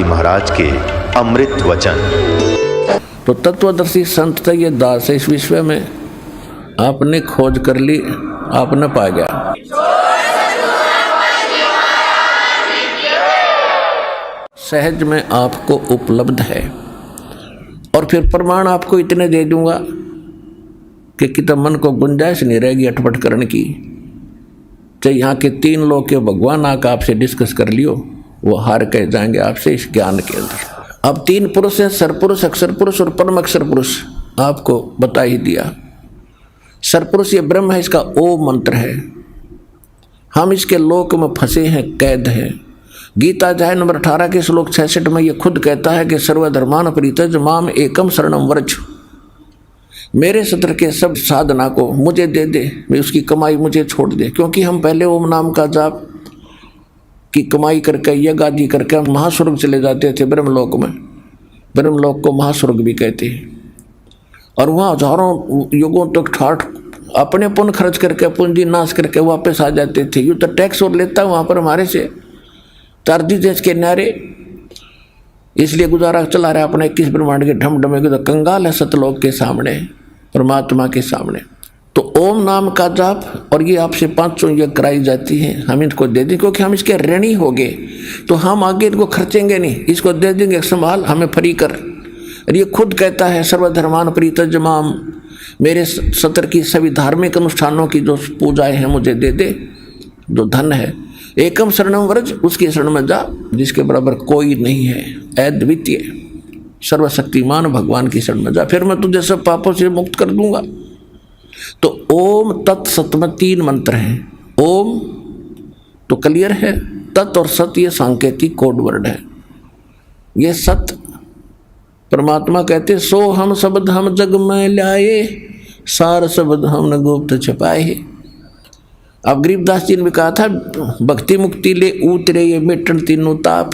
जी महाराज के अमृत वचन। तो तत्वदर्शी संत थे ये दास है इस विश्व में, आपने खोज कर ली, आपने पा गया। सहज में आपको उपलब्ध है। और फिर प्रमाण आपको इतने दे दूंगा कि कितना मन को गुंजाइश नहीं रहेगी अटपट करने की। चाहे यहाँ के 3 लोग के भगवान आकर आपसे डिस्कस कर लियो, वो हार कह जाएंगे आपसे इस ज्ञान के अंदर। अब 3 पुरुष है, सरपुरुष, अक्षर पुरुष और परम अक्षर पुरुष, आपको बता ही दिया। सरपुरुष ये ब्रह्म है, इसका ओम मंत्र है। हम इसके लोक में फंसे हैं, कैद हैं। गीता अध्याय नंबर 18 के श्लोक 66 में ये खुद कहता है कि सर्वधर्मान परित्यज्य माम एकम शरणम व्रज। मेरे सत्र के सब साधना को मुझे दे दे, मैं उसकी कमाई मुझे छोड़ दे। क्योंकि हम पहले ओम नाम का जाप की कमाई करके यज्ञ आदि करके हम महास्वर्ग चले जाते थे ब्रह्मलोक में। ब्रह्मलोक को महास्वर्ग भी कहते हैं। और वहाँ हजारों युगों तक ठाठ अपने पुण्य खर्च करके पूंजी नाश करके वापस आ जाते थे। यूँ तो टैक्स और लेता वहाँ पर हमारे से चारदी देश के नारे, इसलिए गुजारा चला रहा अपने 21 ब्रह्मांड के ढमढमे के। तो कंगाल है सतलोक के सामने, परमात्मा के सामने। तो ओम नाम का जाप और ये आपसे 500 ये कराई जाती है, हम इनको दे दें क्योंकि हम इसके ऋणी हो गए। तो हम आगे इनको खर्चेंगे नहीं, इसको दे देंगे संभाल, हमें फ्री कर। और ये खुद कहता है सर्वधर्मान परित्यज्य माम, मेरे सत्र की सभी धार्मिक अनुष्ठानों की जो पूजाएं हैं मुझे दे दे। जो धन है एकम शरणम व्रज, उसकी शरण में जा जिसके बराबर कोई नहीं है, अद्वितीय सर्वशक्तिमान भगवान की शरण में जा, फिर मैं तुझे सब पापों से मुक्त कर दूंगा। तो ओम तत् सत में 3 मंत्र हैं। ओम तो क्लियर है, तत् और सत ये सांकेतिक कोड वर्ड है। ये सत परमात्मा कहते सो हम शब्द हम जग में लाए, सार शब्द हम न गुप्त छपाए। अब गरीबदास जी ने भी कहा था भक्ति मुक्ति ले उतरे ये मिटन तीनों ताप।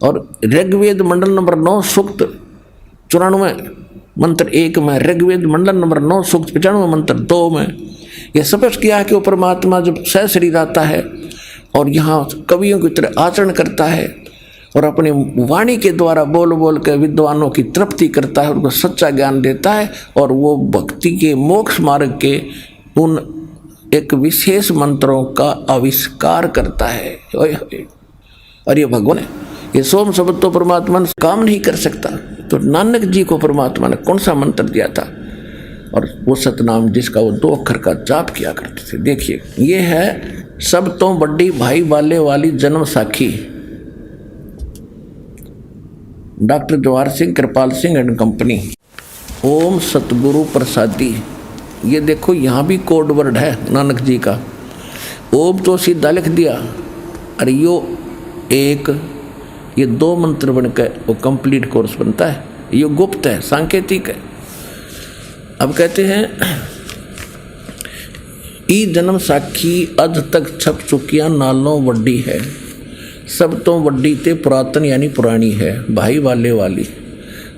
और ऋग्वेद मंडल नंबर 9 सूक्त 94 मंत्र 1 में, ऋग्वेद मंडल नंबर 9 सूक्त 95 मंत्र 2 में यह स्पष्ट किया है कि वो परमात्मा जब सहशरीर आता है और यहाँ कवियों की तरह आचरण करता है और अपनी वाणी के द्वारा बोल बोल के विद्वानों की तृप्ति करता है, उनको सच्चा ज्ञान देता है और वो भक्ति के मोक्ष मार्ग के उन एक विशेष मंत्रों का आविष्कार करता है। और ये भगवान है, ये सोम शब्द तो परमात्मा ने काम नहीं कर सकता। तो नानक जी को परमात्मा ने कौन सा मंत्र दिया था? और वो सतनाम जिसका वो 2 अक्षर का जाप किया करते थे। देखिए ये है सब तो बड़ी भाई वाले वाली जन्म साखी, doctor Jawahar Singh Kripal Singh and company. ओम सतगुरु प्रसादी, ये देखो यहाँ भी कोड वर्ड है नानक जी का। ओम तो सीधा लिख दिया, अरे यो एक, ये 2 मंत्र बनकर वो कंप्लीट कोर्स बनता है। ये गुप्त है, सांकेतिक है। अब कहते हैं ई जन्म साखी अज तक छप चुकिया नालों वड्डी है, सब तो वड्डी ते पुरातन यानी पुरानी है, भाई वाले वाली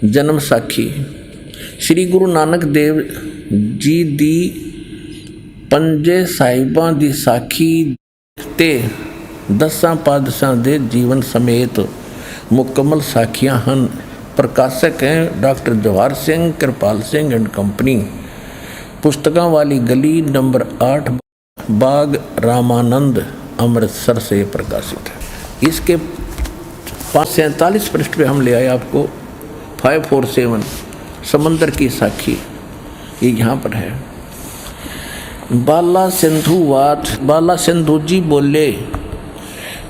जन्म साखी। श्री गुरु नानक देव जी दी पंजे साहिबां दी साखी ते 10 पातशाह दे जीवन समेत मुकम्मल साखियां हन। प्रकाशक हैं doctor Jawahar Singh Kripal Singh and company, पुस्तकों वाली गली नंबर 8 बाग रामानंद अमृतसर से प्रकाशित है। इसके 547 पृष्ठ पे हम ले आए आपको 547 समंदर की साखी, ये यहाँ पर है। बाला सिंधु जी बोले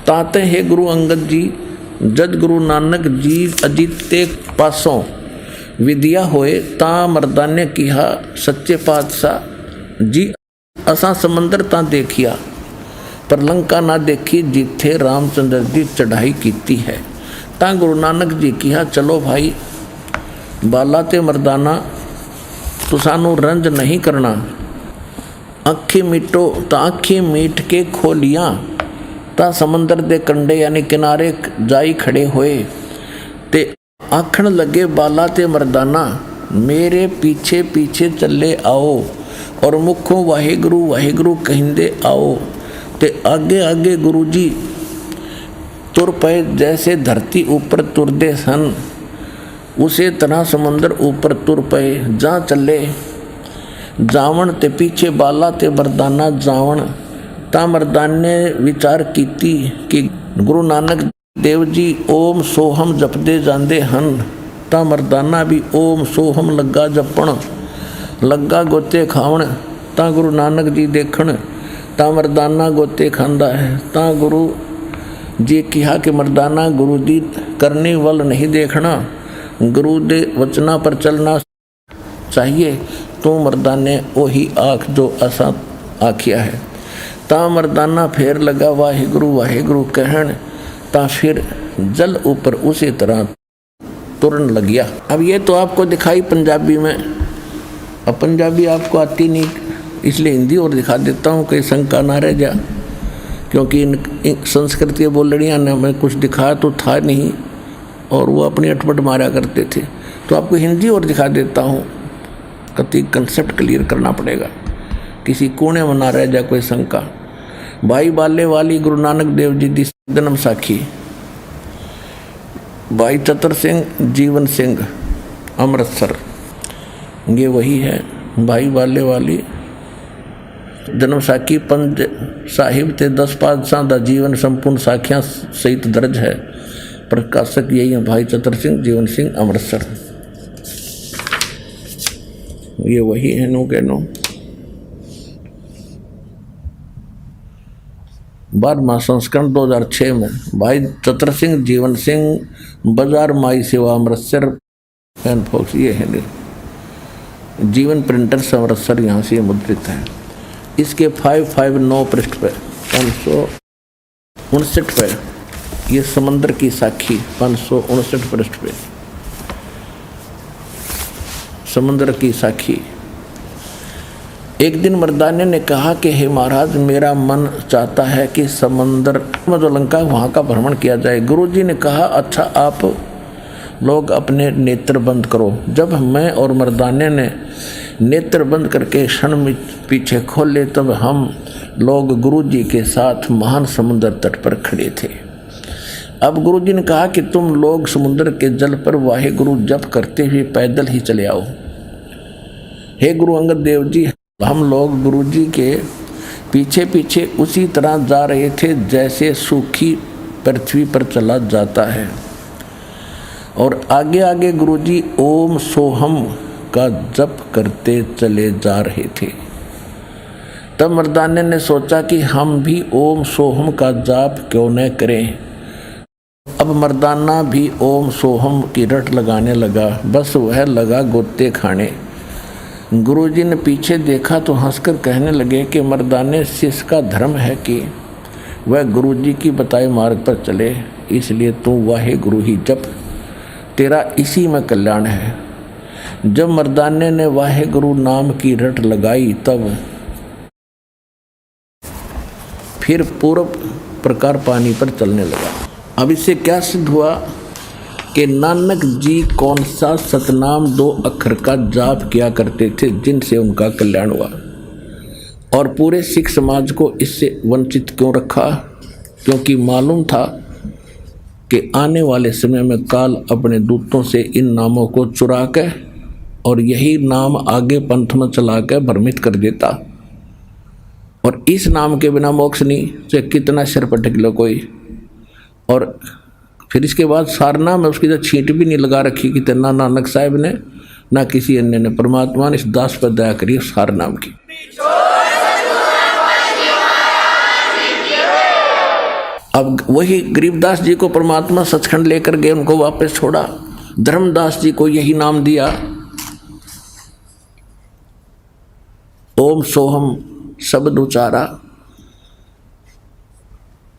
ताते हे गुरु अंगद जी, जद गुरु नानक जी अजीते पासों विद्या होए ता मर्दाने किहा सच्चे पातशाह जी असा समंदर ता देखिया पर लंका ना देखी जिथे रामचंद्र जी चढ़ाई कीती है। ता गुरु नानक जी किहा चलो भाई बाला ते मर्दाना तो सानू रंज नहीं करना, अखी मीटो ता अखी मीट के खोलियाँ ता समंदर दे कंडे यानी किनारे जाई खड़े होए ते आखण लगे बाला ते मर्दाना मेरे पीछे पीछे चले आओ और मुखों वाहिगुरु वाहिगुरु कहिंदे आओ ते आगे आगे गुरु जी तुर पे जैसे धरती ऊपर तुरदे सन, उसे तरह समुंदर ऊपर तुर पे जा चले। जावण ते पीछे बाला ते मर्दाना जावण। ता मर्दान ने विचार कीती कि गुरु नानक देव जी ओम सोहम जपदे जांदे हन। ता मर्दाना भी ओम सोहम लगा जपण, लगा गोते खावण। ता गुरु नानक जी देखण, ता मर्दाना गोते खांदा है। ता गुरु जी कहा कि मर्दाना गुरु जी करने वाल नहीं देखना, गुरु दे वचना पर चलना चाहिए। तो मर्दाने ओही आख जो असा आखिया है। ता मर्दाना फेर लगा वाहिगुरु कहण। ता फिर जल ऊपर उसी तरह तुरन लग गया। अब ये तो आपको दिखाई पंजाबी में, अब पंजाबी आपको आती नहीं, इसलिए हिंदी और दिखा देता हूँ कहीं शंका ना रह जा, क्योंकि इन संस्कृत के बोलड़ियाँ ने हमें कुछ दिखाया तो था नहीं और वो अपनी अटपट मारा करते थे। तो आपको हिंदी और दिखा देता हूँ, कति कंसेप्ट क्लियर करना पड़ेगा, किसी कोने में ना रह जाए कोई शंका। भाई बाले वाली गुरु नानक देव जी की जन्म साखी। भाई चतर सिंह जीवन सिंह अमृतसर, ये वही है। भाई बाले वाली जन्म साखी पंज साहिब ते 10 पातशाह दा जीवन संपूर्ण साखियां सहित दर्ज है। प्रकाशक यही है भाई चतर सिंह जीवन सिंह अमृतसर, ये वही है। नो के नो 12वां संस्करण 2006 में। भाई चतर सिंह जीवन सिंह बाजार माई सेवा अमृतसर एंड फोक्स, ये है जीवन प्रिंटर्स अमृतसर, यहाँ से मुद्रित है। इसके 559 पृष्ठ पे 559 पे ये समंदर की साखी 559 पृष्ठ पे समंदर की साखी। एक दिन मर्दाने ने कहा कि हे महाराज, मेरा मन चाहता है कि समंदर में जो लंका वहाँ का भ्रमण किया जाए। गुरुजी ने कहा अच्छा, आप लोग अपने नेत्र बंद करो। जब मैं और मर्दाने ने नेत्र बंद करके क्षण में पीछे खोले, तब हम लोग गुरुजी के साथ महान समुद्र तट पर खड़े थे। अब गुरुजी ने कहा कि तुम लोग समुद्र के जल पर वाहिगुरु जप करते हुए पैदल ही चले आओ। हे गुरु अंगद देव जी, हम लोग गुरुजी के पीछे पीछे उसी तरह जा रहे थे जैसे सूखी पृथ्वी पर चला जाता है, और आगे आगे गुरुजी ओम सोहम का जप करते चले जा रहे थे। तब मर्दाने ने सोचा कि हम भी ओम सोहम का जाप क्यों न करें। अब मर्दाना भी ओम सोहम की रट लगाने लगा, बस वह लगा गोते खाने। गुरुजी ने पीछे देखा तो हंसकर कहने लगे कि मर्दाने, शिष्य का धर्म है कि वह गुरुजी की बताए मार्ग पर चले, इसलिए तू वाहे गुरु ही जप, तेरा इसी में कल्याण है। जब मर्दाने ने वाहे गुरु नाम की रट लगाई, तब फिर पूर्व प्रकार पानी पर चलने लगा। अब इससे क्या सिद्ध हुआ कि नानक जी कौन सा सतनाम 2 अक्षर का जाप किया करते थे, जिनसे उनका कल्याण हुआ, और पूरे सिख समाज को इससे वंचित क्यों रखा, क्योंकि मालूम था कि आने वाले समय में काल अपने दूतों से इन नामों को चुरा कर और यही नाम आगे पंथ में चला कर भ्रमित कर देता, और इस नाम के बिना मोक्ष नहीं, चाहे कितना सिर पर टिक लो कोई। और फिर इसके बाद सारना में उसकी तो छींट भी नहीं लगा रखी कि ना नानक साहब ने ना किसी अन्य ने। परमात्मा ने इस दास पर दया करी सार नाम की। अब वही गरीबदास जी को परमात्मा सचखंड लेकर गए, उनको वापस छोड़ा। धर्मदास जी को यही नाम दिया, ओम सोहम शब्द उचारा,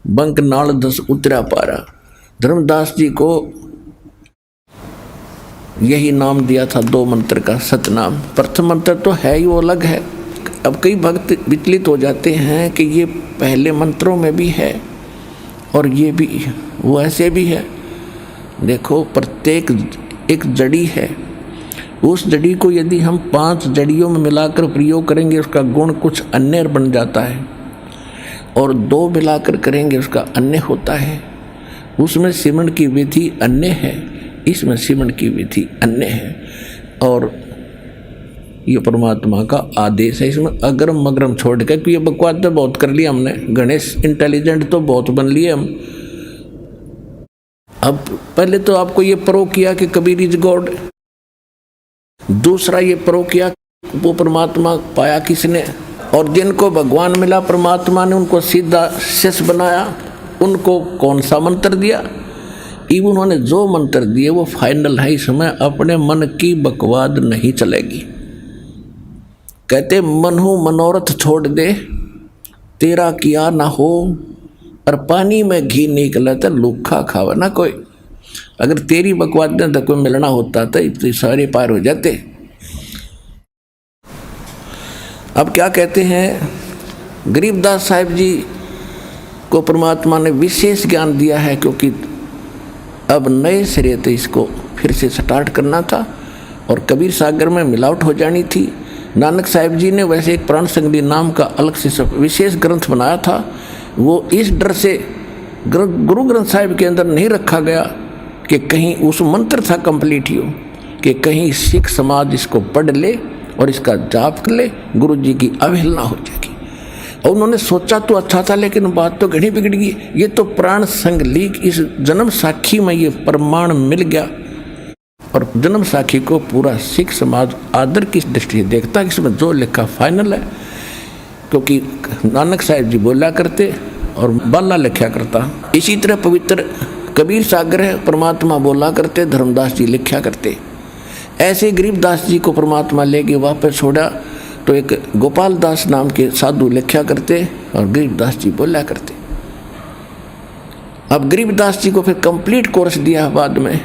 बंक नाल 10 उतरा पारा। धर्मदास जी को यही नाम दिया था 2 मंत्र का सतनाम। प्रथम मंत्र तो है ही वो अलग है। अब कई भक्त विचलित हो जाते हैं कि ये पहले मंत्रों में भी है और ये भी वो ऐसे भी है। देखो, प्रत्येक एक जड़ी है, उस जड़ी को यदि हम 5 जड़ियों में मिलाकर प्रयोग करेंगे उसका गुण कुछ अन्य बन जाता है, और 2 मिलाकर करेंगे उसका अन्य होता है। उसमें सिमरण की विधि अन्य है, इसमें सिमरण की विधि अन्य है। और ये परमात्मा का आदेश है। इसमें अगरम मगरम छोड़ के, क्योंकि ये बकवास तो बहुत कर लिया हमने, गणेश इंटेलिजेंट तो बहुत बन लिए हम। अब पहले तो आपको ये प्रो किया कि कबीर इज गॉड, दूसरा ये प्रो किया वो परमात्मा पाया किसने, और जिनको भगवान मिला परमात्मा ने उनको सीधा शिष्य बनाया, उनको कौन सा मंत्र दिया। इवन उन्होंने जो मंत्र दिए वो फाइनल है। इसमें अपने मन की बकवाद नहीं चलेगी। कहते मनहु मनोरथ छोड़ दे, तेरा किया ना हो, और पानी में घी निकला तो लूखा खावा ना कोई। अगर तेरी बकवाद ने तो कोई मिलना होता तो सारे पार हो जाते। अब क्या कहते हैं, गरीबदास साहिब जी को परमात्मा ने विशेष ज्ञान दिया है, क्योंकि अब नए सिरे से इसको फिर से स्टार्ट करना था और कबीर सागर में मिलावट हो जानी थी। नानक साहिब जी ने वैसे एक प्राण संगली नाम का अलग से विशेष ग्रंथ बनाया था, वो इस डर से गुरु ग्रंथ साहिब के अंदर नहीं रखा गया कि कहीं उस मंत्र था कंप्लीट हो, कि कहीं सिख समाज इसको पढ़ ले और इसका जाप कर ले, गुरु जी की अवहेलना हो जाएगी। और उन्होंने सोचा तो अच्छा था, लेकिन बात तो घड़ी बिगड़ गई। ये तो प्राण संगली इस जन्म साखी में ये प्रमाण मिल गया, और जन्म साखी को पूरा सिख समाज आदर की दृष्टि से देखता है। इसमें जो लिखा फाइनल है, क्योंकि नानक साहिब जी बोला करते और बाला लिखा करता। इसी तरह पवित्र कबीर सागर है, परमात्मा बोला करते, धर्मदास जी लिखा करते। ऐसे गरीबदास जी को परमात्मा लेके वापस छोड़ा तो एक गोपाल दास नाम के साधु लिखा करते और गरीबदास जी बोला करते। अब गरीबदास जी को फिर कंप्लीट कोर्स दिया बाद में,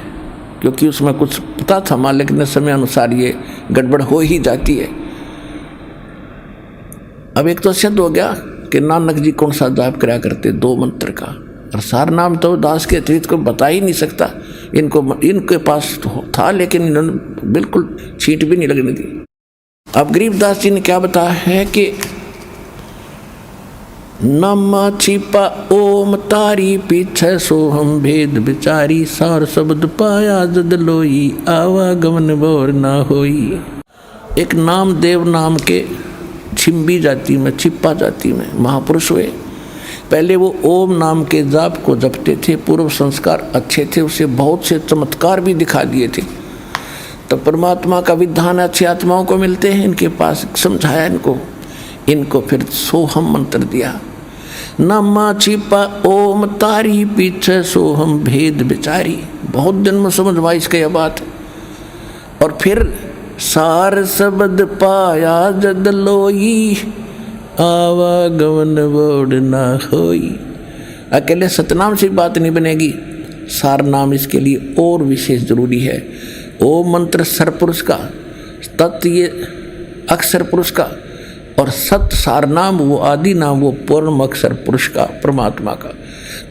क्योंकि उसमें कुछ पता था मालिक ने समय अनुसार ये गड़बड़ हो ही जाती है। अब एक तो सिद्ध हो गया कि नानक जी कौन सा जाप कराया करते, 2 मंत्र का, और सार नाम तो दास के अतिरिक्त को बता ही नहीं सकता। इनके पास तो था, लेकिन इन्होंने बिल्कुल छींट भी नहीं लगने दी। अब गरीबदास जी ने क्या बताया है कि नामा छिपा ओम तारी, पीछे सोहम भेद बिचारी, सार शब्द पाया जद लोई, आवागमन बोर ना होई। एक नामदेव नाम के छिंबी जाति में, छिपा जाति में महापुरुष हुए। पहले वो ओम नाम के जाप को जपते थे, पूर्व संस्कार अच्छे थे, उसे बहुत से चमत्कार भी दिखा दिए थे। तो परमात्मा का विधान अच्छी आत्माओं को मिलते हैं, इनके पास समझाया इनको फिर सोहम मंत्र दिया। नमा छिपा ओम तारी, पीछे सोहम भेद बिचारी। बहुत दिन में समझ में इसके यह बात। और फिर सार शब्द पाया जद लोई, आवागमन बोड़ ना होई। अकेले सतनाम से बात नहीं बनेगी, सार नाम इसके लिए और विशेष जरूरी है। ओम मंत्र सरपुरुष का, तत् ये अक्षर पुरुष का, और सत सार नाम वो आदि नाम वो पूर्ण अक्षर पुरुष का, परमात्मा का।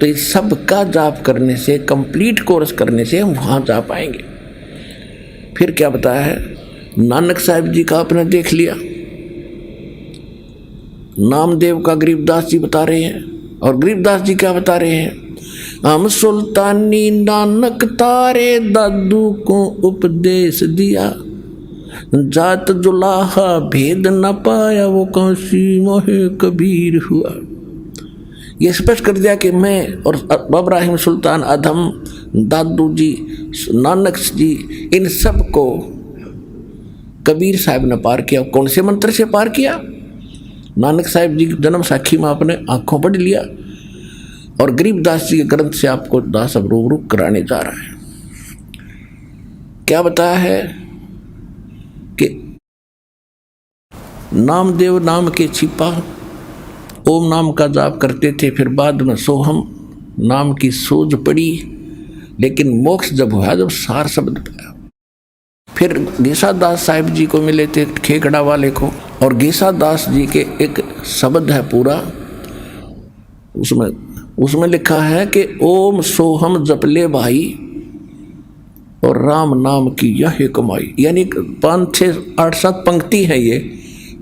तो इस सब का जाप करने से, कंप्लीट कोर्स करने से हम वहाँ जा पाएंगे। फिर क्या बताया है, नानक साहिब जी का आपने देख लिया, नामदेव का गरीबदास जी बता रहे हैं, और गरीबदास जी क्या बता रहे हैं, हम सुल्तानी नानक तारे दादू को उपदेश दिया, जात जुलाहा भेद न पाया, वो काशी मोहे कबीर हुआ। ये स्पष्ट कर दिया कि मैं और इब्राहिम सुल्तान अधम, दादू जी, नानक जी, इन सब को कबीर साहब ने पार किया। कौन से मंत्र से पार किया? नानक साहिब जी की जन्म साखी में आपने आंखों पढ़ लिया, और गरीबदास जी के ग्रंथ से आपको दास अब रूबरू कराने जा रहा है। क्या बताया है कि नामदेव नाम के छिपा ओम नाम का जाप करते थे, फिर बाद में सोहम नाम की सूझ पड़ी, लेकिन मोक्ष जब हुआ जब सार शब्द पाया। फिर गेसा दास साहिब जी को मिले थे खेकड़ा वाले को, और गेसा दास जी के एक शब्द है पूरा, उसमें लिखा है कि ओम सोहम जपले भाई और राम नाम की यह कमाई। यानी 5, 6, 8, 7 पंक्ति है ये,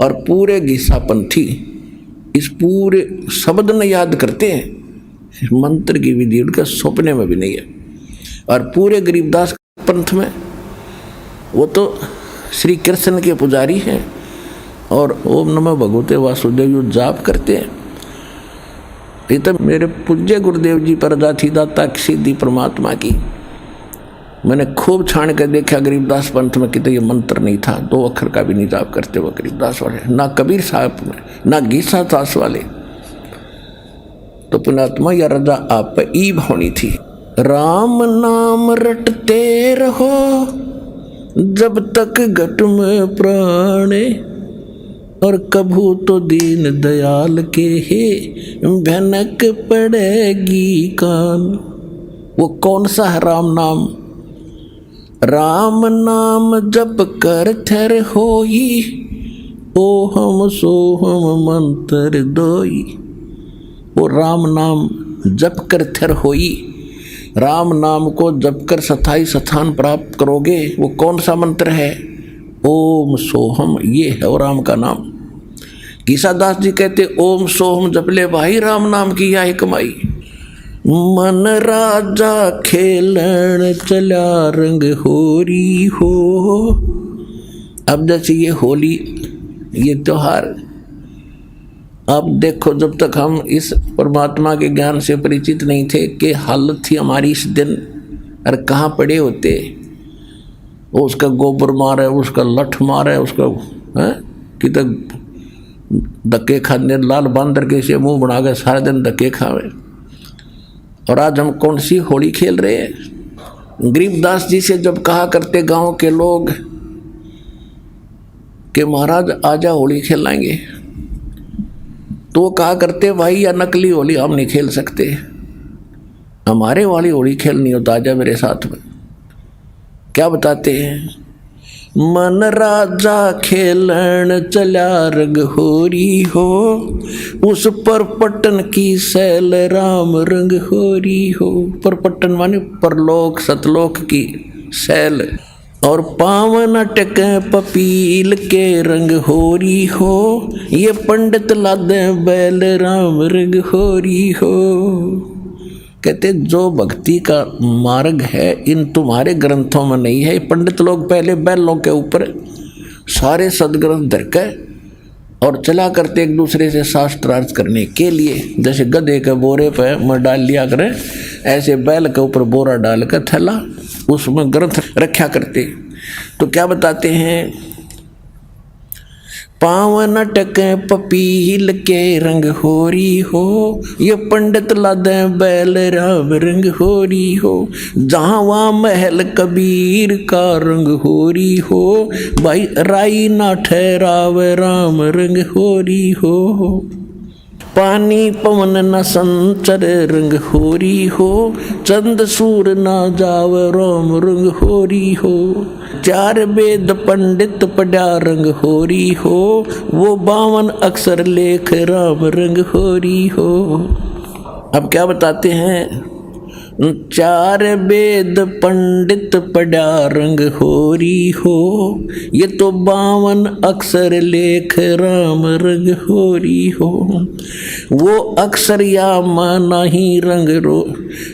और पूरे गेसा पंथी इस पूरे शब्द ने याद करते हैं मंत्र की विधि उनके सपने में भी नहीं है। और पूरे गरीबदास पंथ में वो तो श्री कृष्ण के पुजारी हैं और ओम नमः भगवते वासुदेव जो जाप करते हैं। ये तो मेरे पूज्य गुरुदेव जी पर थी दाता की सिद्धि परमात्मा की। मैंने खूब छान कर देखा गरीबदास पंथ में कि तो ये मंत्र नहीं था, 2 अक्षर का भी नहीं जाप करते वो गरीबदास वाले, ना कबीर साहब में, ना गीसा दास वाले। तो पुणात्मा या रजा आप पे ईब होनी थी। राम नाम रटते रहो जब तक घट में प्राणे, और कभू तो दीन दयाल के हे भनक पड़ेगी कान। वो कौन सा है राम नाम? राम नाम जप कर थर होई, ओहम सोहम मंत्र दोई। वो राम नाम जप कर थर होई, राम नाम को जप कर स्थाई स्थान प्राप्त करोगे। वो कौन सा मंत्र है? ओम सोहम, ये है वो राम का नाम। गीसादास जी कहते ओम सोहम जप ले भाई, राम नाम की यह कमाई। मन राजा खेलन चला रंग होरी हो। अब जैसे ये होली, ये त्योहार, अब देखो जब तक हम इस परमात्मा के ज्ञान से परिचित नहीं थे कि हालत थी हमारी इस दिन, अरे कहाँ पड़े होते। वो उसका गोबर मारे, उसका लठ मारे, उसका कि तक धक्के खाने, लाल बांदर के से मुंह बना के सारे दिन धक्के खावे। और आज हम कौन सी होली खेल रहे हैं? गरीबदास जी से जब कहा करते गांव के लोग कि महाराज आजा होली खेलेंगे, तो वो कहा करते भाई या नकली होली हम नहीं खेल सकते, हमारे वाली होली खेलनी हो तो आजा मेरे साथ में। क्या बताते हैं? मन राजा खेलन चला रंग होरी हो, उस पर पट्टन की सैल राम रंग होरी हो। पर पट्टन माने परलोक सतलोक की सैल, और पावन टके पपील के रंग होरी हो, ये पंडित लादे बैल राम रंग होरी हो। कहते जो भक्ति का मार्ग है इन तुम्हारे ग्रंथों में नहीं है। पंडित लोग पहले बैलों के ऊपर सारे सदग्रंथ धर के और चला करते एक दूसरे से शास्त्रार्थ करने के लिए, जैसे गधे के बोरे पे मैं डाल लिया करें, ऐसे बैल के ऊपर बोरा डाल कर थैला उसमें ग्रंथ रखा करते। तो क्या बताते हैं? पावन टके पपील के रंग होरी हो, ये पंडित लादे बैल राम रंग होरी हो। जहाँ वहाँ महल कबीर का रंग होरी हो, भाई राई ना ठहराव राम रंग होरी हो। पानी पवन न संचर रंग होरी हो, चंद सूर ना जाव राम रंग होरी हो। 4 वेद पंडित पढ़ा रंग होरी हो, वो 52 अक्षर लेख राम रंग होरी हो। अब क्या बताते हैं? 4 वेद पंडित पढ़ा रंग होरी हो, ये तो 52 अक्षर लेख राम रंग होरी हो। वो अक्षर या मैं नहीं रंग रो,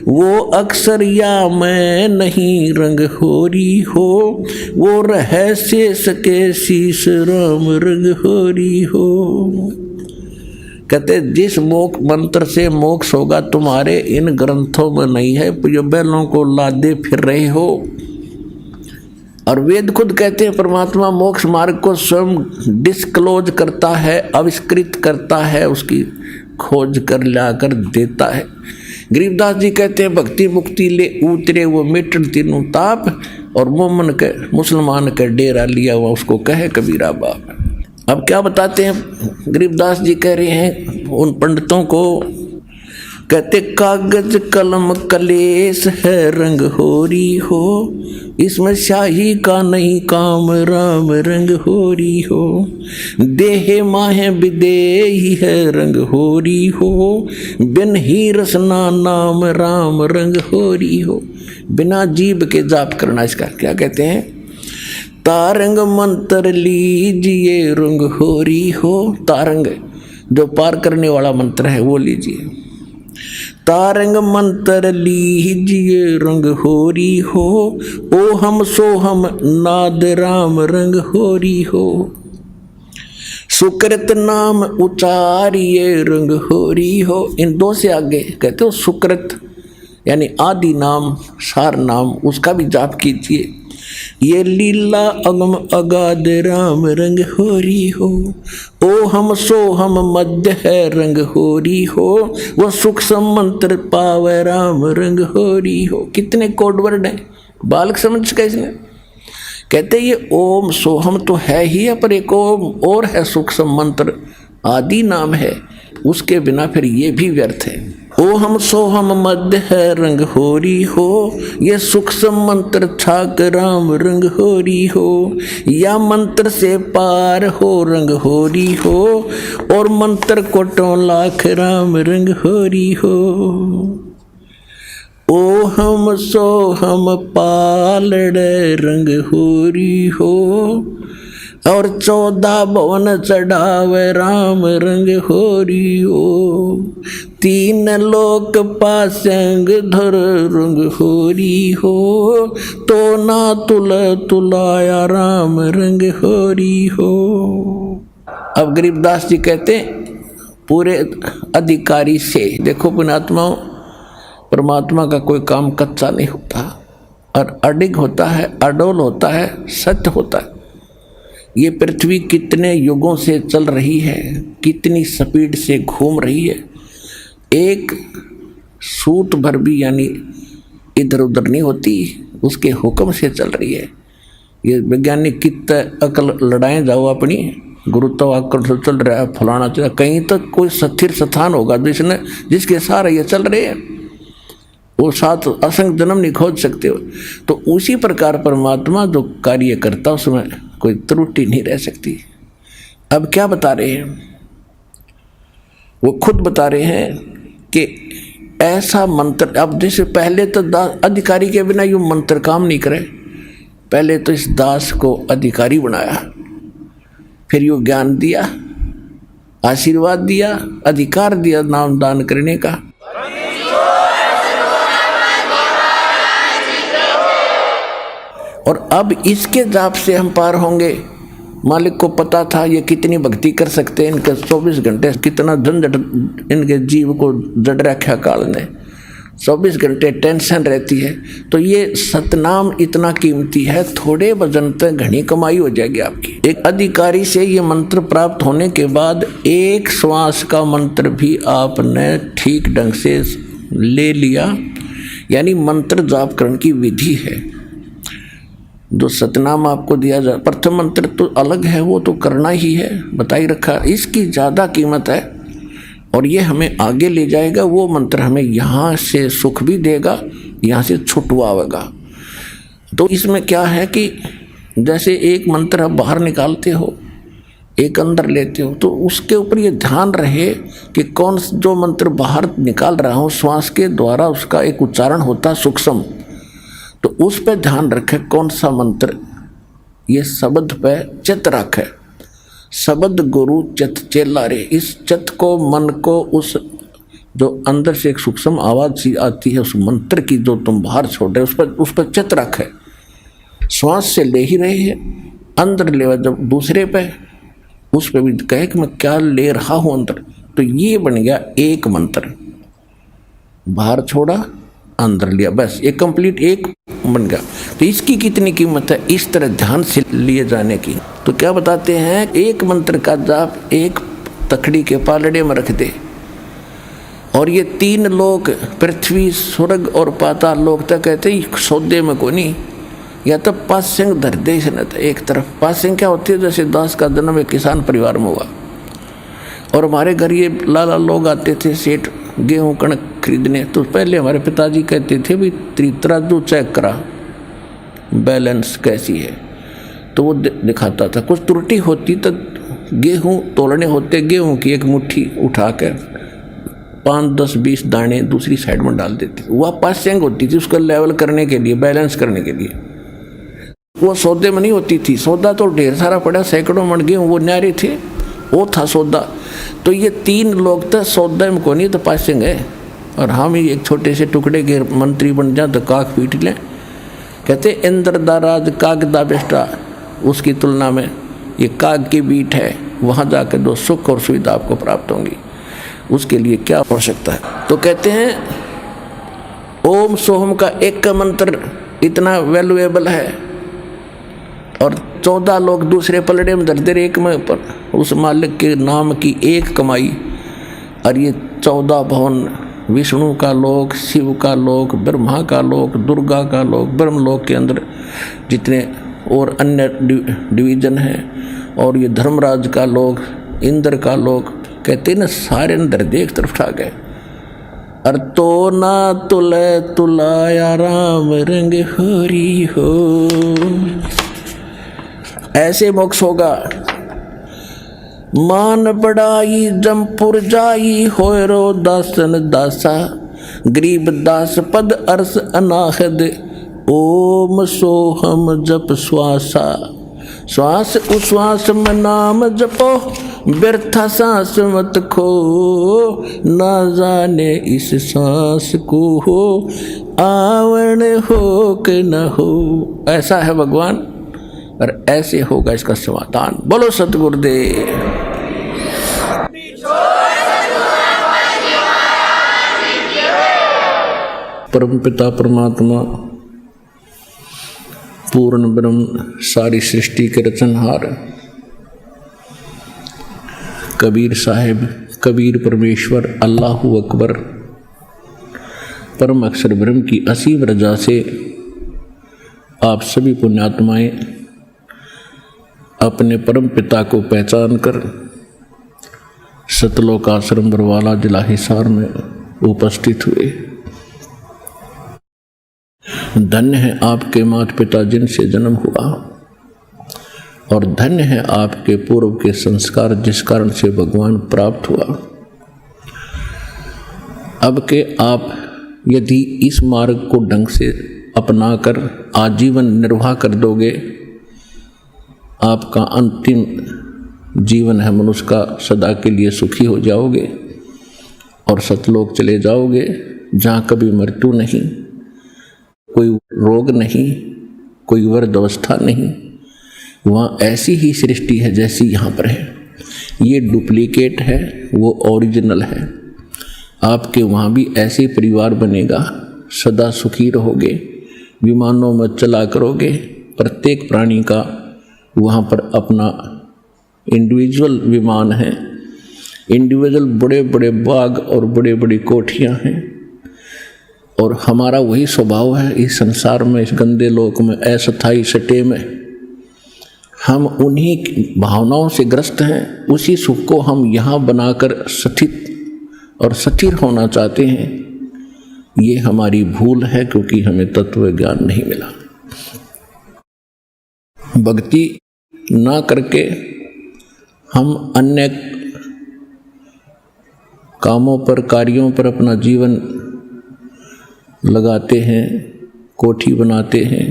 वो अक्षर या मैं नहीं रंग होरी हो, वो रहस्य सके शीश राम रंग होरी हो। कहते जिस मोक्ष मंत्र से मोक्ष होगा तुम्हारे इन ग्रंथों में नहीं है, जो बैलों को लादे फिर रहे हो। और वेद खुद कहते हैं परमात्मा मोक्ष मार्ग को स्वयं डिस्क्लोज करता है, आविष्कृत करता है, उसकी खोज कर लाकर देता है। गरीबदास जी कहते हैं भक्ति मुक्ति ले उतरे वो मिटन तीनों ताप, और मोमन के मुसलमान के डेरा लिया हुआ उसको कहे कबीरा बाप। अब क्या बताते हैं? गरीबदास जी कह रहे हैं उन पंडितों को, कहते कागज कलम कलेश है रंग होरी हो, इसमें शाही का नहीं काम राम रंग होरी हो। देह माहे विदेही है रंग होरी हो, बिन ही रसना नाम राम रंग होरी हो। बिना जीव के जाप करना, इसका क्या कहते हैं? तारंग मंत्र लीजिए रंग होरी हो। तारंग जो पार करने वाला मंत्र है वो लीजिए। तारंग मंत्र लीजिए रंग होरी हो, ओ हम सो हम नाद राम रंग होरी हो। सुकृत नाम उचारिए रंग होरी हो। इन दो से आगे कहते हो सुकृत यानी आदि नाम सार नाम, उसका भी जाप कीजिए। ये लीला अगम अगाध राम रंग होरी हो, ओ हम सो हम मध्य है रंग होरी हो। वो सुख मंत्र पावे राम रंग होरी हो। कितने कोड वर्ड हैं, बालक समझ का इसने। कहते ये ओम सोहम तो है ही है, पर एक ओम और है सुख मंत्र आदि नाम है, उसके बिना फिर ये भी व्यर्थ है। ओ हम सोहम मध्य है रंग होरी हो, ये सुख मंत्र छाक राम रंग होरी हो। या मंत्र से पार हो रंग होरी हो, और मंत्र कोटों लाख राम रंग होरी हो। ओ हम सो हम पालड़ रंग होरी हो, और 14 भवन चढ़ावे राम रंग होरी हो। 3 लोक पासंग धर रंग होरी हो, तो ना तुलाया राम रंग होरी हो। अब गरीबदास जी कहते पूरे अधिकारी से, देखो पुण्यात्माओं, परमात्मा का कोई काम कच्चा नहीं होता, और अडिग होता है, अडोल होता है, सत्य होता है। ये पृथ्वी कितने युगों से चल रही है, कितनी स्पीड से घूम रही है, एक सूत भर भी यानी इधर उधर नहीं होती, उसके हुक्म से चल रही है। ये वैज्ञानिक कितने अकल लड़ाएं जाओ अपनी, गुरुत्वाकर्षण से चल रहा है, फलाना चल, कहीं तक कोई स्थिर स्थान होगा जिसके सहारे ये चल रहे हैं, वो साथ असंख्य जन्म नहीं खोज सकते हो। तो उसी प्रकार परमात्मा जो कार्य करता उसमें कोई त्रुटि नहीं रह सकती। अब क्या बता रहे हैं, वो खुद बता रहे हैं कि ऐसा मंत्र, अब जैसे पहले तो अधिकारी के बिना यूँ मंत्र काम नहीं करे, पहले तो इस दास को अधिकारी बनाया, फिर यूँ ज्ञान दिया, आशीर्वाद दिया, अधिकार दिया नाम दान करने का। और अब इसके जाप से हम पार होंगे। मालिक को पता था ये कितनी भक्ति कर सकते हैं, इनके 24 घंटे कितना झंझट इनके जीव को जड़ रखा काल ने, 24 घंटे टेंशन रहती है। तो ये सतनाम इतना कीमती है, थोड़े वजन तक घनी कमाई हो जाएगी आपकी। एक अधिकारी से ये मंत्र प्राप्त होने के बाद एक श्वास का मंत्र भी आपने ठीक ढंग से ले लिया, यानी मंत्र जाप करने की विधि है। जो सतनाम आपको दिया जाए, प्रथम मंत्र तो अलग है, वो तो करना ही है, बता ही रखा, इसकी ज़्यादा कीमत है और ये हमें आगे ले जाएगा। वो मंत्र हमें यहाँ से सुख भी देगा, यहाँ से छुटवाएगा। तो इसमें क्या है कि जैसे एक मंत्र आप बाहर निकालते हो, एक अंदर लेते हो, तो उसके ऊपर ये ध्यान रहे कि कौन जो मंत्र बाहर निकाल रहा हूँ श्वास के द्वारा, उसका एक उच्चारण होता है सूक्ष्म, तो उस पर ध्यान रखे कौन सा मंत्र, ये शब्द पे चित रखे। शब्द गुरु चित चेला रे, इस चित को, मन को, उस जो अंदर से एक सूक्ष्म आवाज सी आती है उस मंत्र की, जो तुम बाहर छोड़ रहे उस पर चित रखे। श्वास से ले ही रहे हैं, अंदर ले जब दूसरे पे, उस पर भी कहे कि मैं क्या ले रहा हूँ अंदर, तो ये बन गया एक मंत्र। बाहर छोड़ा, अंदर लिया, बस ये कंप्लीट एक बन गया। तो इसकी कितनी कीमत है इस तरह ध्यान से लिए जाने की। तो क्या बताते हैं, एक मंत्र का जाप एक तकड़ी के पालड़े में रख दे, और ये 3 लोक, पृथ्वी, स्वर्ग और पाताल लोक तक कहते ही सौदे में को नहीं, या तो पासिंग धर दे एक तरफ। पासिंग क्या होती है, जैसे दास का जन्म एक किसान परिवार में हुआ, और हमारे घर ये लाला लोग आते थे सेठ गेहूँ कणक खरीदने, तो पहले हमारे पिताजी कहते थे भी तराजू चेक करा, बैलेंस कैसी है, तो वो दिखाता था। कुछ त्रुटि होती तो गेहूँ तोड़ने होते, गेहूँ की एक मुट्ठी उठा कर 5, 10, 20 दाने दूसरी साइड में डाल देते, वह पासिंग होती थी उसको लेवल करने के लिए, बैलेंस करने के लिए। वो सौदे में नहीं होती थी, सौदा तो ढेर सारा पड़ा, सैकड़ों मन गेहूँ वो न्यारे थे, वो था सौदा। तो ये 3 लोग तो सौदा में को नहीं, तो पासिंग है, और हम ही एक छोटे से टुकड़े के मंत्री बन जाए तो काक पीट लें। कहते इंद्र दा राज काग दा बेटा, उसकी तुलना में ये काग की बीट है, वहाँ जाकर जो सुख और सुविधा आपको प्राप्त होंगी उसके लिए क्या आवश्यकता है। तो कहते हैं ओम सोहम का एक का मंत्र इतना वैल्यूएबल है और 14 लोग दूसरे पलड़े में धरते रहे एक में पर उस मालिक के नाम की एक कमाई। और ये 14 भवन, विष्णु का लोक, शिव का लोक, ब्रह्मा का लोक, दुर्गा का लोक, ब्रह्मलोक के अंदर जितने और अन्य डिवीजन हैं, और ये धर्मराज का लोक, इंद्र का लोक, कहते ना सारे अंदर देख तरफ उठा गए। अर तो ना तुले तुलाया राम रंग होरी हो, ऐसे मोक्ष होगा। मान बढ़ाई जमपुर जाई होरो दासन दासा, गरीब दास पद अर्स अनाहद, ओम सोहम जप श्वासा, श्वास उश्वास में नाम जपो, व्यर्था सांस मत खो, ना जाने इस सांस को हो आवण हो कि न हो। ऐसा है भगवान और ऐसे होगा इसका समाधान। बोलो सतगुरुदेव। परमपिता परमात्मा पूर्ण ब्रह्म सारी सृष्टि के रचनहार कबीर साहिब, कबीर परमेश्वर, अल्लाहु अकबर, परम अक्षर ब्रह्म की असीम रजा से आप सभी पुण्यात्माएं अपने परम पिता को पहचान कर सतलोक आश्रम बरवाला जिला हिसार में उपस्थित हुए। धन्य है आपके माता पिता जिनसे जन्म हुआ, और धन्य है आपके पूर्व के संस्कार जिस कारण से भगवान प्राप्त हुआ। अब के आप यदि इस मार्ग को ढंग से अपनाकर आजीवन निर्वाह कर दोगे, आपका अंतिम जीवन है मनुष्य का, सदा के लिए सुखी हो जाओगे और सतलोक चले जाओगे, जहाँ कभी मृत्यु नहीं, कोई रोग नहीं, कोई वृद्ध अवस्था नहीं। वहाँ ऐसी ही सृष्टि है जैसी यहाँ पर है। ये डुप्लीकेट है, वो ओरिजिनल है। आपके वहाँ भी ऐसे परिवार बनेगा, सदा सुखी रहोगे, विमानों में चला करोगे। प्रत्येक प्राणी का वहाँ पर अपना इंडिविजुअल विमान है, इंडिविजुअल बड़े बड़े बाग और बड़े बड़ी कोठियाँ हैं। और हमारा वही स्वभाव है इस संसार में, इस गंदे लोक में, अस्थायी सटे में हम उन्हीं भावनाओं से ग्रस्त हैं। उसी सुख को हम यहाँ बनाकर स्थित और स्थिर होना चाहते हैं। ये हमारी भूल है, क्योंकि हमें तत्व ज्ञान नहीं मिला। भक्ति ना करके हम अन्य कामों पर, कार्यों पर अपना जीवन लगाते हैं, कोठी बनाते हैं,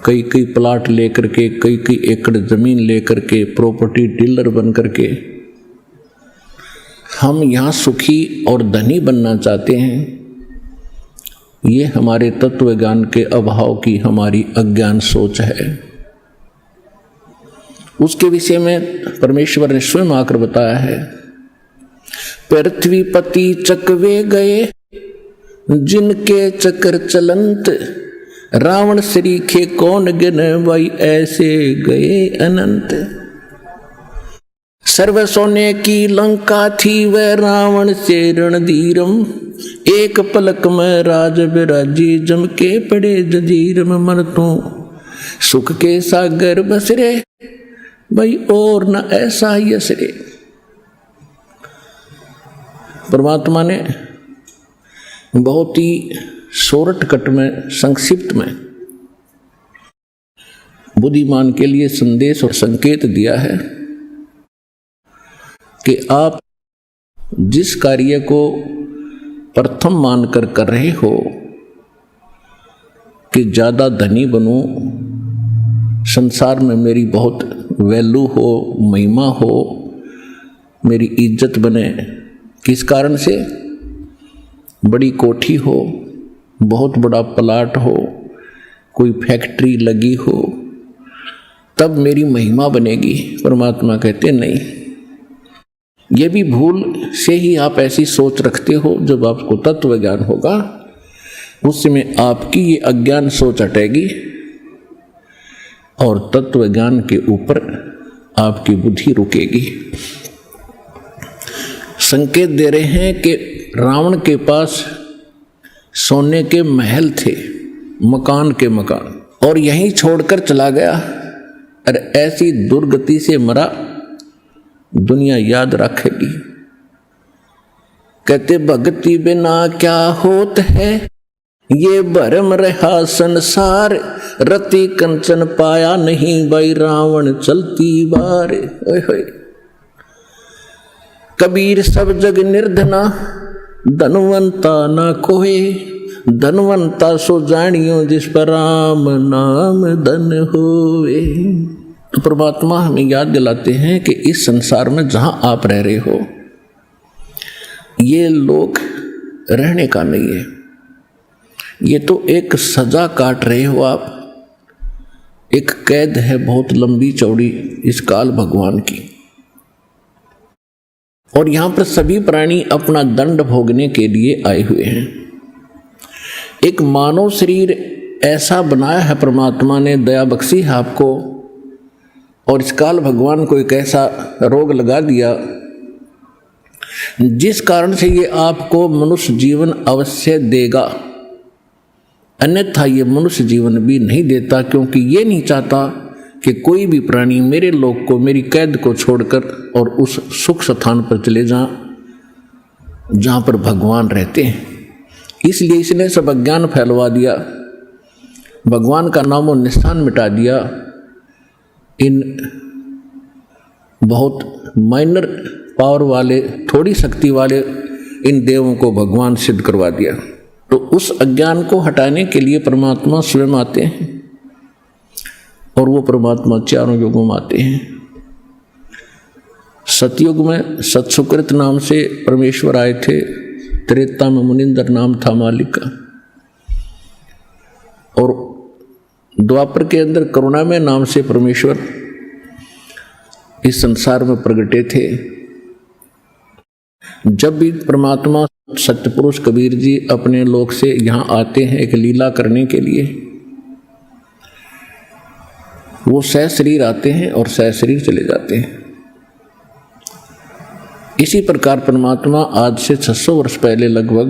कई कई प्लाट लेकर के, कई कई एकड़ ज़मीन लेकर के, प्रॉपर्टी डीलर बन करके हम यहाँ सुखी और धनी बनना चाहते हैं। ये हमारे तत्व ज्ञान के अभाव की हमारी अज्ञान सोच है। उसके विषय में परमेश्वर ने स्वयं आकर बताया है, पृथ्वी पति चकवे गए जिनके चक्र चलंत, रावण सरीखे कौन गिन भाई ऐसे गए अनंत। सर्व सोने की लंका थी वह रावण से रणधीरम, एक पलक में राज बिराजी जम के पड़े जंजीर में। मन तू सुख के सागर बसरे भाई और न ऐसा ही असरे। परमात्मा ने बहुत ही शॉर्टकट में, संक्षिप्त में बुद्धिमान के लिए संदेश और संकेत दिया है कि आप जिस कार्य को प्रथम मानकर कर रहे हो कि ज़्यादा धनी बनूं, संसार में मेरी बहुत वैल्यू हो, महिमा हो, मेरी इज्जत बने, किस कारण से? बड़ी कोठी हो, बहुत बड़ा प्लाट हो, कोई फैक्ट्री लगी हो, तब मेरी महिमा बनेगी। परमात्मा कहते नहीं, ये भी भूल से ही आप ऐसी सोच रखते हो। जब आपको तत्व ज्ञान होगा उस समय आपकी ये अज्ञान सोच हटेगी और तत्व ज्ञान के ऊपर आपकी बुद्धि रुकेगी। संकेत दे रहे हैं कि रावण के पास सोने के महल थे, मकान के मकान, और यहीं छोड़कर चला गया। और ऐसी दुर्गति से मरा, दुनिया याद रखेगी। कहते भक्ति बिना क्या होत है, ये भरम रहा संसार, रति कंचन पाया नहीं, भाई रावण चलती बार। ओए होए। कबीर सब जग निर्धना, धनवंता ना कोई, धनवंता सो जानियो, जिस पर राम नाम धन होवे। तो परमात्मा हमें याद दिलाते हैं कि इस संसार में जहां आप रह रहे हो, ये लोक रहने का नहीं है। ये तो एक सजा काट रहे हो आप, एक कैद है बहुत लंबी चौड़ी इस काल भगवान की। और यहां पर सभी प्राणी अपना दंड भोगने के लिए आए हुए हैं। एक मानव शरीर ऐसा बनाया है परमात्मा ने, दया बख्शी है आपको, और इस काल भगवान को एक ऐसा रोग लगा दिया जिस कारण से ये आपको मनुष्य जीवन अवश्य देगा, अन्यथा ये मनुष्य जीवन भी नहीं देता, क्योंकि ये नहीं चाहता कि कोई भी प्राणी मेरे लोक को, मेरी कैद को छोड़कर और उस सुख स्थान पर चले जहां पर भगवान रहते हैं। इसलिए इसने सब अज्ञान फैलवा दिया, भगवान का नामो निशान मिटा दिया, इन बहुत माइनर पावर वाले, थोड़ी शक्ति वाले इन देवों को भगवान सिद्ध करवा दिया। तो उस अज्ञान को हटाने के लिए परमात्मा स्वयं आते हैं, और वो परमात्मा चारों युगों में आते हैं। सतयुग में सत्सुकृत नाम से परमेश्वर आए थे, त्रेता में मुनिंदर नाम था मालिक का, और द्वापर के अंदर करुणामय नाम से परमेश्वर इस संसार में प्रगटे थे। जब भी परमात्मा सत्यपुरुष कबीर जी अपने लोक से यहाँ आते हैं एक लीला करने के लिए, वो सह शरीर आते हैं और सह शरीर चले जाते हैं। इसी प्रकार परमात्मा आज से 600 वर्ष पहले, लगभग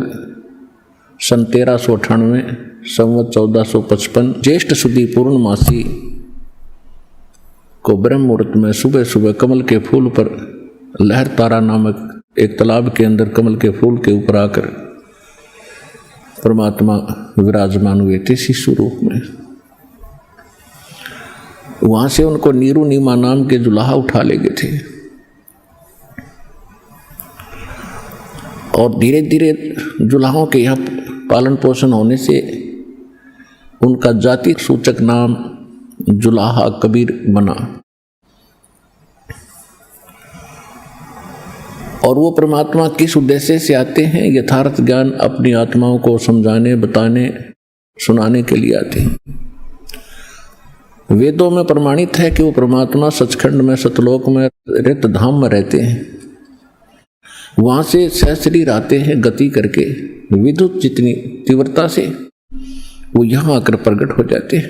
सन 1398 संवत 1455 ज्येष्ठ शुद्धि पूर्णमासी को ब्रह्म मुहूर्त में सुबह सुबह कमल के फूल पर, लहर तारा नामक एक तालाब के अंदर कमल के फूल के ऊपर आकर परमात्मा विराजमान हुए थे शिशु रूप में। वहां से उनको नीरू नीमा नाम के जुलाहा उठा ले गए थे, और धीरे धीरे जुलाहों के यहाँ पालन पोषण होने से उनका जाति सूचक नाम जुलाहा कबीर बना। और वो परमात्मा किस उद्देश्य से आते हैं? यथार्थ ज्ञान अपनी आत्माओं को समझाने, बताने, सुनाने के लिए आते हैं। वेदों में प्रमाणित है कि वो परमात्मा सचखंड में, सतलोक में, रित धाम में रहते हैं। वहां से सह शरीर आते हैं गति करके, विद्युत जितनी तीव्रता से वो यहाँ आकर प्रकट हो जाते हैं,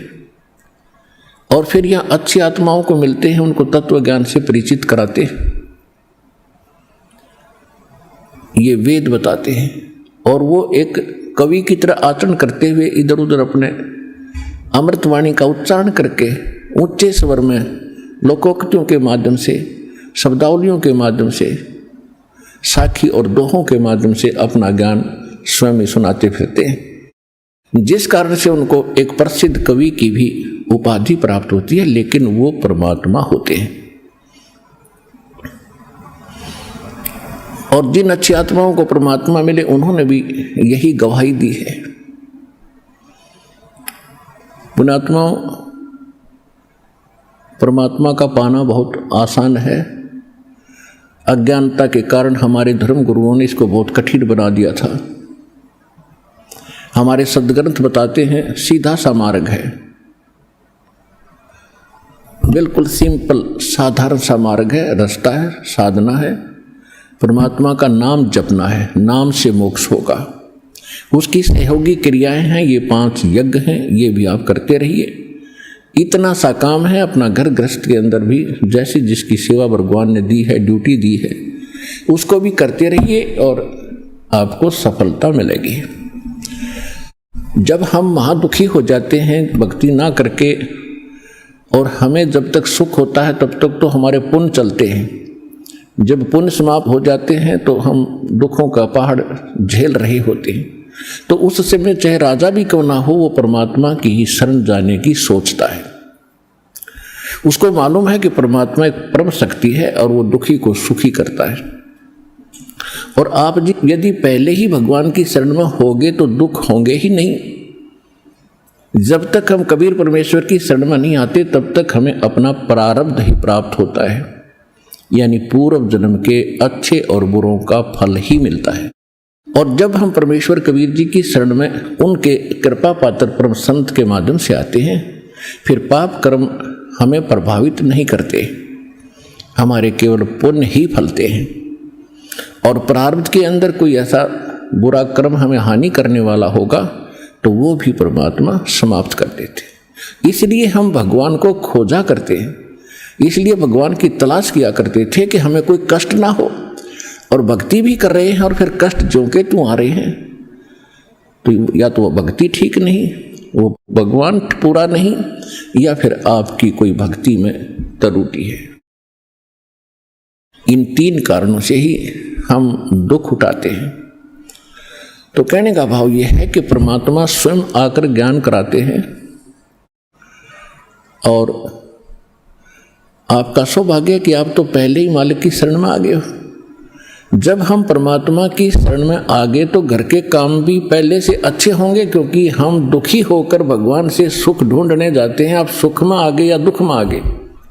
और फिर यहाँ अच्छी आत्माओं को मिलते हैं, उनको तत्व ज्ञान से परिचित कराते हैं। ये वेद बताते हैं, और वो एक कवि की तरह आचरण करते हुए इधर उधर अपने अमृतवाणी का उच्चारण करके ऊंचे स्वर में लोकोक्तियों के माध्यम से, शब्दावलियों के माध्यम से, साखी और दोहों के माध्यम से अपना ज्ञान स्वयं ही सुनाते फिरते हैं, जिस कारण से उनको एक प्रसिद्ध कवि की भी उपाधि प्राप्त होती है, लेकिन वो परमात्मा होते हैं। और जिन अच्छी आत्माओं को परमात्मा मिले उन्होंने भी यही गवाही दी है। पुण्यात्माओं, परमात्मा का पाना बहुत आसान है, अज्ञानता के कारण हमारे धर्म गुरुओं ने इसको बहुत कठिन बना दिया था। हमारे सदग्रंथ बताते हैं सीधा सा मार्ग है, बिल्कुल सिंपल साधारण सा मार्ग है, रास्ता है, साधना है, परमात्मा का नाम जपना है, नाम से मोक्ष होगा। उसकी सहयोगी क्रियाएं हैं, ये 5 यज्ञ हैं, ये भी आप करते रहिए। इतना सा काम है, अपना घर गृहस्थ के अंदर भी जैसे जिसकी सेवा भगवान ने दी है, ड्यूटी दी है, उसको भी करते रहिए और आपको सफलता मिलेगी। जब हम महादुखी हो जाते हैं भक्ति ना करके, और हमें जब तक सुख होता है तब तक तो हमारे पुण्य चलते हैं, जब पुण्य समाप्त हो जाते हैं तो हम दुखों का पहाड़ झेल रहे होते हैं। तो उस समय चाहे राजा भी क्यों ना हो, वो परमात्मा की ही शरण जाने की सोचता है। उसको मालूम है कि परमात्मा एक परम शक्ति है और वो दुखी को सुखी करता है। और आप यदि पहले ही भगवान की शरण में होगे तो दुख होंगे ही नहीं। जब तक हम कबीर परमेश्वर की शरण में नहीं आते तब तक हमें अपना प्रारब्ध ही प्राप्त होता है, यानी पूर्व जन्म के अच्छे और बुरों का फल ही मिलता है। और जब हम परमेश्वर कबीर जी की शरण में उनके कृपा पात्र परम संत के माध्यम से आते हैं, फिर पाप कर्म हमें प्रभावित नहीं करते, हमारे केवल पुण्य ही फलते हैं। और प्रारब्ध के अंदर कोई ऐसा बुरा कर्म हमें हानि करने वाला होगा तो वो भी परमात्मा समाप्त कर देते। इसलिए हम भगवान को खोजा करते हैं, इसलिए भगवान की तलाश किया करते थे कि हमें कोई कष्ट ना हो। और भक्ति भी कर रहे हैं और फिर कष्ट जो के तू आ रहे हैं, तो या तो वो भक्ति ठीक नहीं, वो भगवान पूरा नहीं, या फिर आपकी कोई भक्ति में त्रुटि है। इन 3 कारणों से ही हम दुख उठाते हैं। तो कहने का भाव यह है कि परमात्मा स्वयं आकर ज्ञान कराते हैं। और आपका सौभाग्य है कि आप तो पहले ही मालिक की शरण में आ गए हो। जब हम परमात्मा की शरण में आ गए तो घर के काम भी पहले से अच्छे होंगे, क्योंकि हम दुखी होकर भगवान से सुख ढूंढने जाते हैं। आप सुख में आ गए या दुख में आ गए,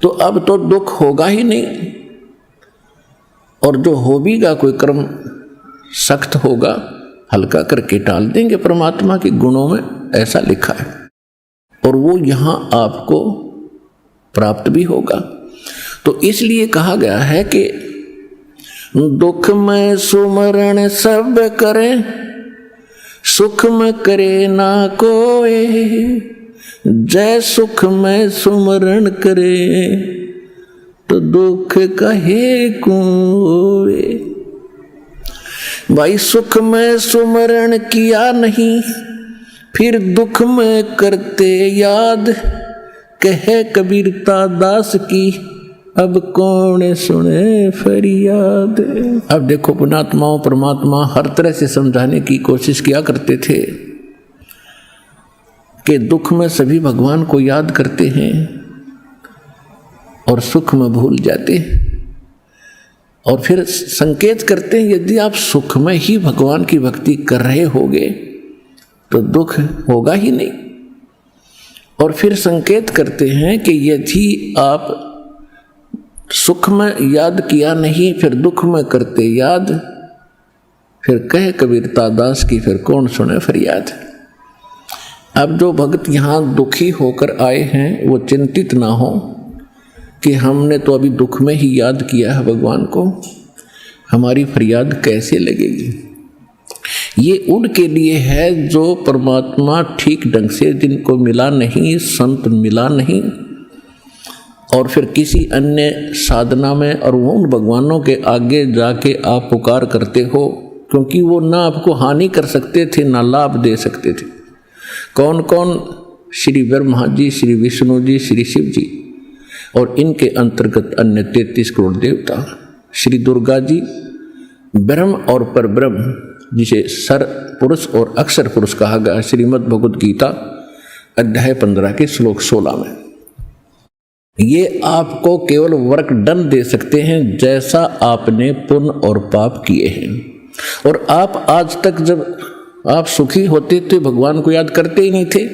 तो अब तो दुख होगा ही नहीं। और जो हो भीगा कोई कर्म सख्त होगा, हल्का करके टाल देंगे। परमात्मा के गुणों में ऐसा लिखा है, और वो यहाँ आपको प्राप्त भी होगा। तो इसलिए कहा गया है कि दुख में सुमरण सब करे, सुख में करे ना कोई, जय सुख में सुमरण करे तो दुख कहे कोई। भाई सुख में सुमरण किया नहीं, फिर दुख में करते याद, कहे कबीरता दास की अब कौन सुने फरियाद। अब देखो पुण्यात्माओं, परमात्मा हर तरह से समझाने की कोशिश किया करते थे कि दुख में सभी भगवान को याद करते हैं और सुख में भूल जाते हैं। और फिर संकेत करते हैं यदि आप सुख में ही भगवान की भक्ति कर रहे होगे तो दुख होगा ही नहीं। और फिर संकेत करते हैं कि यदि आप सुख में याद किया नहीं, फिर दुख में करते याद, फिर कहे कबीरता दास की फिर कौन सुने फरियाद। अब जो भक्त यहाँ दुखी होकर आए हैं वो चिंतित ना हो कि हमने तो अभी दुख में ही याद किया है भगवान को, हमारी फरियाद कैसे लगेगी। ये उनके लिए है जो परमात्मा ठीक ढंग से जिनको मिला नहीं, संत मिला नहीं, और फिर किसी अन्य साधना में, और वो उन भगवानों के आगे जाके आप पुकार करते हो, क्योंकि वो ना आपको हानि कर सकते थे ना लाभ दे सकते थे। कौन कौन? श्री ब्रह्मा जी, श्री विष्णु जी, श्री शिव जी, और इनके अंतर्गत अन्य 33 करोड़ देवता, श्री दुर्गा जी, ब्रह्म और परब्रह्म, जिसे सर पुरुष और अक्षर पुरुष कहा गया श्रीमद् भगवद गीता अध्याय 15 के श्लोक 16 में। ये आपको केवल वर्क डन दे सकते हैं जैसा आपने पुण्य और पाप किए हैं। और आप आज तक जब आप सुखी होते थे भगवान को याद करते ही नहीं थे,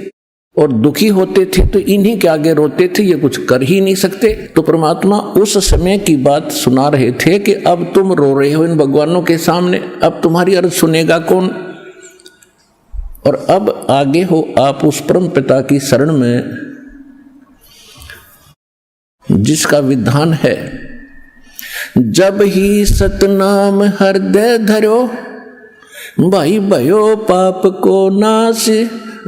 और दुखी होते थे तो इन्हीं के आगे रोते थे, ये कुछ कर ही नहीं सकते। तो परमात्मा उस समय की बात सुना रहे थे कि अब तुम रो रहे हो इन भगवानों के सामने, अब तुम्हारी अर्ज सुनेगा कौन। और अब आगे हो आप उस परम पिता की शरण में जिसका विधान है, जब ही सतनाम हृदय धरो भाई भयो पाप को नाश,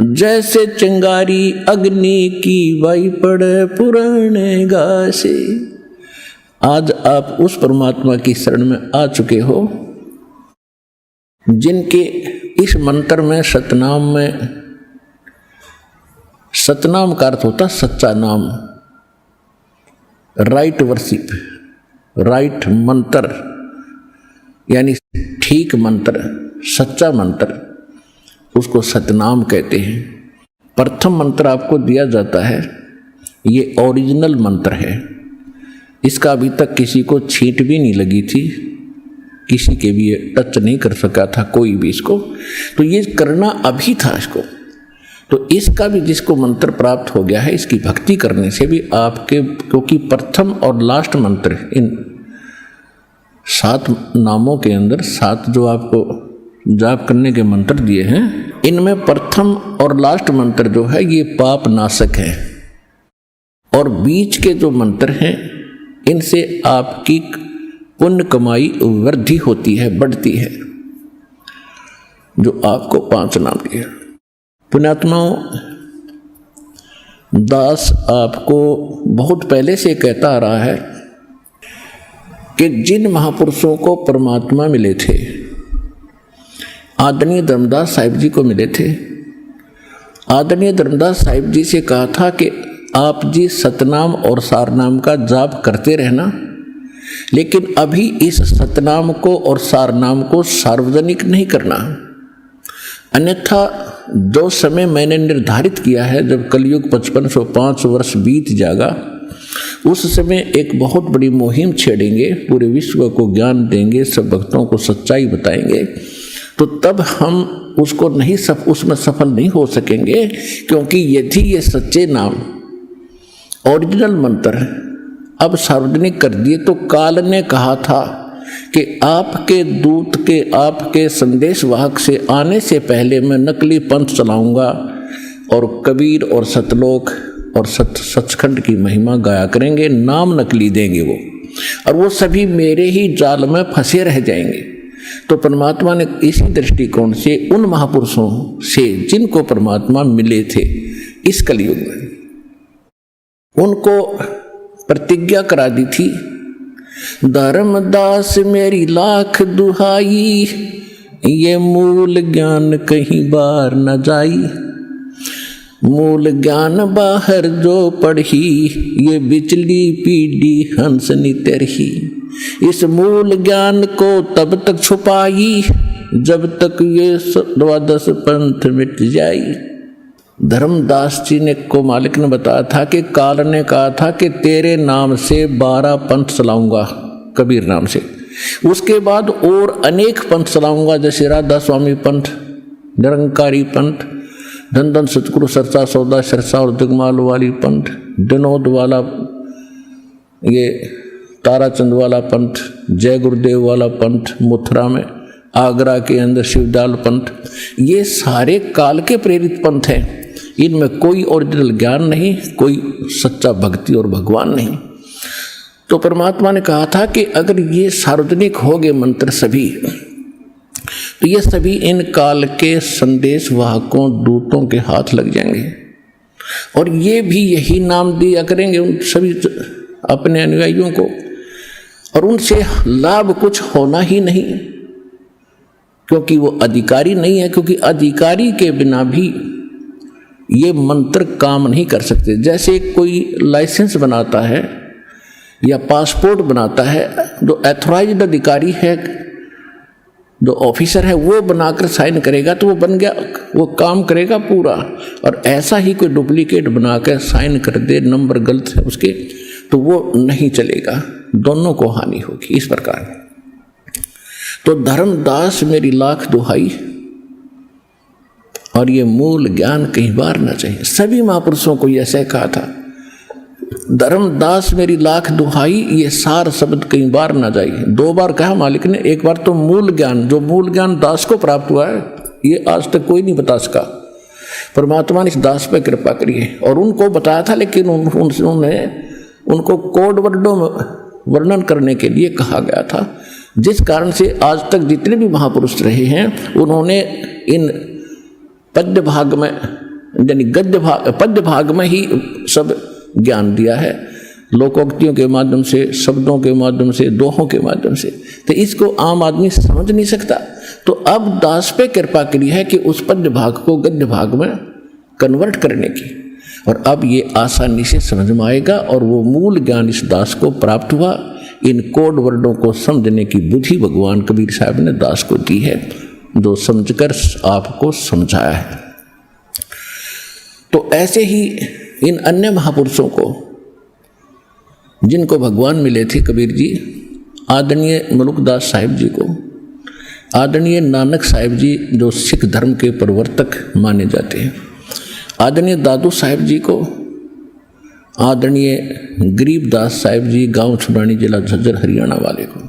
जैसे चिंगारी अग्नि की वाई पड़े पुराने घासे। आज आप उस परमात्मा की शरण में आ चुके हो जिनके इस मंत्र में सतनाम में, सतनाम का अर्थ होता सच्चा नाम, राइट वर्शिप, राइट मंत्र यानी ठीक मंत्र, सच्चा मंत्र, उसको सतनाम कहते हैं। प्रथम मंत्र आपको दिया जाता है, ये ओरिजिनल मंत्र है, इसका अभी तक किसी को छींट भी नहीं लगी थी, किसी के भी ये टच नहीं कर सका था कोई भी इसको, तो ये करना अभी था इसको। तो इसका भी जिसको मंत्र प्राप्त हो गया है, इसकी भक्ति करने से भी आपके, क्योंकि प्रथम और लास्ट मंत्र, इन 7 नामों के अंदर 7 जो आपको जाप करने के मंत्र दिए हैं, इनमें प्रथम और लास्ट मंत्र जो है ये पाप नाशक है, और बीच के जो मंत्र हैं इनसे आपकी पुण्य कमाई वृद्धि होती है, बढ़ती है, जो आपको 5 नाम दिए। पुण्यात्माओं, दास आपको बहुत पहले से कहता आ रहा है कि जिन महापुरुषों को परमात्मा मिले थे, आदरणीय धर्मदास साहिब जी को मिले थे, आदरणीय धर्मदास साहिब जी से कहा था कि आप जी सतनाम और सारनाम का जाप करते रहना, लेकिन अभी इस सतनाम को और सारनाम को सार्वजनिक नहीं करना, अन्यथा जो समय मैंने निर्धारित किया है, जब कलयुग 5505 वर्ष बीत जाएगा, उस समय एक बहुत बड़ी मुहिम छेड़ेंगे, पूरे विश्व को ज्ञान देंगे, सब भक्तों को सच्चाई बताएंगे, तो तब हम उसको नहीं उसमें सफल नहीं हो सकेंगे, क्योंकि यदि ये सच्चे नाम ओरिजिनल मंत्र अब सार्वजनिक कर दिए तो काल ने कहा था कि आपके दूत के, आपके संदेश वाहक से आने से पहले मैं नकली पंथ चलाऊंगा और कबीर और सतलोक और सचखंड की महिमा गाया करेंगे, नाम नकली देंगे वो, और वो सभी मेरे ही जाल में फंसे रह जाएंगे। तो परमात्मा ने इसी दृष्टिकोण से उन महापुरुषों से जिनको परमात्मा मिले थे इस कलयुग में, उनको प्रतिज्ञा करा दी थी, धर्मदास मेरी लाख दुहाई, ये मूल ज्ञान कहीं बाहर न जाई, मूल ज्ञान बाहर जो पढ़ी, ये बिचली पीढ़ी हंस नितरही, इस मूल ज्ञान को तब तक छुपाई जब तक ये 12 पंथ मिट जाई। धर्मदास जी ने को मालिक ने बताया था कि काल ने कहा था कि तेरे नाम से 12 पंथ चलाऊंगा, कबीर नाम से, उसके बाद और अनेक पंथ चलाऊंगा, जैसे राधा स्वामी पंथ, निरंकारी पंथ, धन धन सतगुरु सरसा सौदा सरसा और दिगमाल वाली पंथ, विनोद वाला, ये ताराचंद वाला पंथ, जय गुरुदेव वाला पंथ, मथुरा में, आगरा के अंदर शिवदाल पंथ, ये सारे काल के प्रेरित पंथ हैं। इनमें कोई ओरिजिनल ज्ञान नहीं, कोई सच्चा भक्ति और भगवान नहीं। तो परमात्मा ने कहा था कि अगर ये सार्वजनिक हो गए मंत्र सभी, तो ये सभी इन काल के संदेश वाहकों, दूतों के हाथ लग जाएंगे, और ये भी यही नाम दिया करेंगे उन सभी अपने अनुयायियों को, और उनसे लाभ कुछ होना ही नहीं, क्योंकि वो अधिकारी नहीं है, क्योंकि अधिकारी के बिना भी ये मंत्र काम नहीं कर सकते। जैसे कोई लाइसेंस बनाता है या पासपोर्ट बनाता है, जो एथोराइज्ड अधिकारी है, जो ऑफिसर है, वो बनाकर साइन करेगा तो वो बन गया, वो काम करेगा पूरा। और ऐसा ही कोई डुप्लीकेट बनाकर साइन कर दे, नंबर गलत है उसके, तो वो नहीं चलेगा, दोनों को हानि होगी। इस प्रकार तो धर्मदास मेरी लाख दुहाई, और ये मूल ज्ञान कहीं बार न चाहिए। सभी महापुरुषों को ये ऐसे कहा था, धर्मदास मेरी लाख दुहाई, ये सार शब्द कहीं बार ना जाए। 2 बार कहा मालिक ने, एक बार तो मूल ज्ञान, जो मूल ज्ञान दास को प्राप्त हुआ है ये आज तक कोई नहीं बता सका। परमात्मा ने इस दास पर कृपा करी है और उनको बताया था, लेकिन उन्होंने उनको कोड वर्डों में वर्णन करने के लिए कहा गया था, जिस कारण से आज तक जितने भी महापुरुष रहे हैं उन्होंने इन पद्य भाग में यानी पद्य भाग में ही सब ज्ञान दिया है, लोकोक्तियों के माध्यम से, शब्दों के माध्यम से, दोहों के माध्यम से। तो इसको आम आदमी समझ नहीं सकता। तो अब दास पे कृपा करी है कि उस पद्य भाग को गद्य भाग में कन्वर्ट करने की, और अब ये आसानी से समझ में आएगा और वो मूल ज्ञान इस दास को प्राप्त हुआ। इन कोड वर्डों को समझने की बुद्धि भगवान कबीर साहब ने दास को दी है, जो समझकर आपको समझाया है। तो ऐसे ही इन अन्य महापुरुषों को जिनको भगवान मिले थे, कबीर जी, आदरणीय मलुकदास साहिब जी को, आदरणीय नानक साहिब जी जो सिख धर्म के प्रवर्तक माने जाते हैं, आदरणीय दादू साहिब जी को, आदरणीय गरीबदास साहिब जी गांव छुड़ानी जिला झज्जर हरियाणा वाले को,